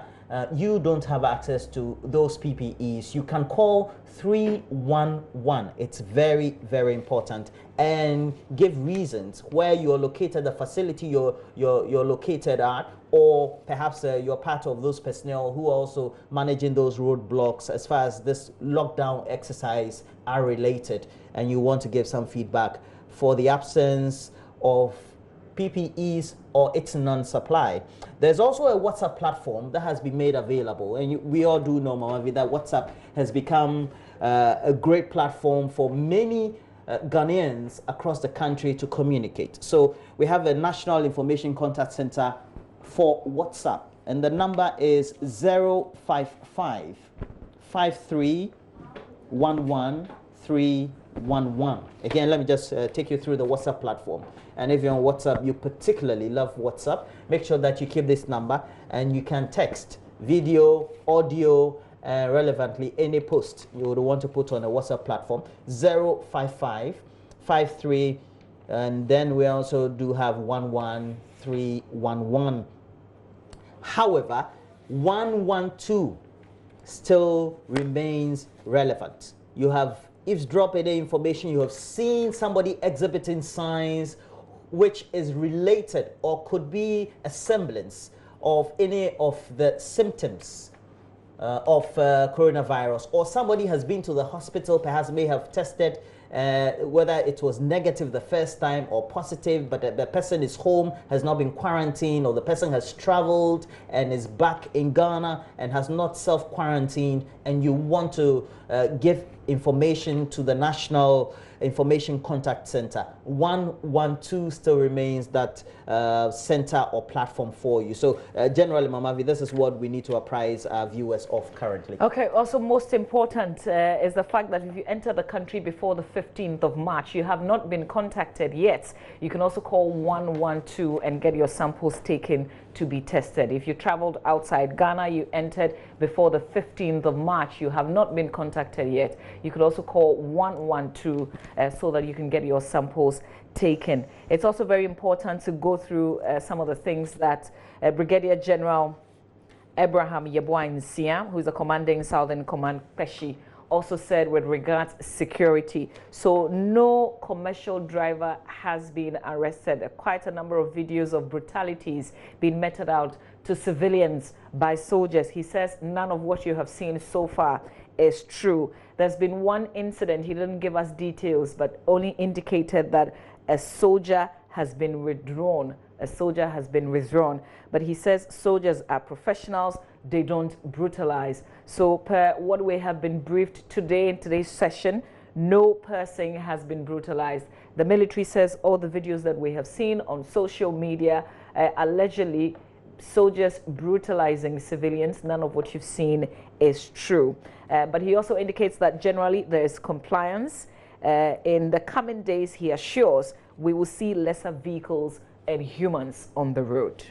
you don't have access to those PPEs, you can call 311. It's very, very important, and give reasons where you're located, the facility you're located at, or perhaps you're part of those personnel who are also managing those roadblocks as far as this lockdown exercise are related, and you want to give some feedback for the absence of PPEs or its non-supply. There's also a WhatsApp platform that has been made available, and we all do know, Mama, that WhatsApp has become a great platform for many Ghanaians across the country to communicate. So we have a National Information Contact Center for WhatsApp, and the number is 055 5311 311. Again, let me just take you through the WhatsApp platform. And if you're on WhatsApp, you particularly love WhatsApp, make sure that you keep this number, and you can text, video, audio, relevantly any post you would want to put on a WhatsApp platform, 055 53, and then we also do have 11311. However, 112 still remains relevant. You have eavesdropped any information, you have seen somebody exhibiting signs which is related or could be a semblance of any of the symptoms of coronavirus, or somebody has been to the hospital, perhaps may have tested whether it was negative the first time or positive, but the person is home, has not been quarantined, or the person has traveled and is back in Ghana and has not self-quarantined, and you want to give information to the National Information Contact Center, 112 still remains that center or platform for you. So generally, Mamavi, this is what we need to apprise our viewers of currently. Okay, also most important is the fact that if you enter the country before the 15th of March, you have not been contacted yet, you can also call 112 and get your samples taken to be tested. If you traveled outside Ghana, you entered before the 15th of March, you have not been contacted yet, you could also call 112 so that you can get your samples taken. It's also very important to go through some of the things that Brigadier General Abraham Yeboah-Nsia, who is the commanding Southern Command Peshi, also said with regards security. So no commercial driver has been arrested. Quite a number of videos of brutalities being meted out to civilians by soldiers. He says none of what you have seen so far is true. There's been one incident, he didn't give us details, but only indicated that a soldier has been withdrawn. A soldier has been withdrawn. But he says soldiers are professionals, they don't brutalize. So per what we have been briefed today in today's session, no person has been brutalized. The military says all the videos that we have seen on social media, allegedly soldiers brutalizing civilians, none of what you've seen is true. But he also indicates that generally there is compliance. In the coming days, he assures we will see lesser vehicles and humans on the road.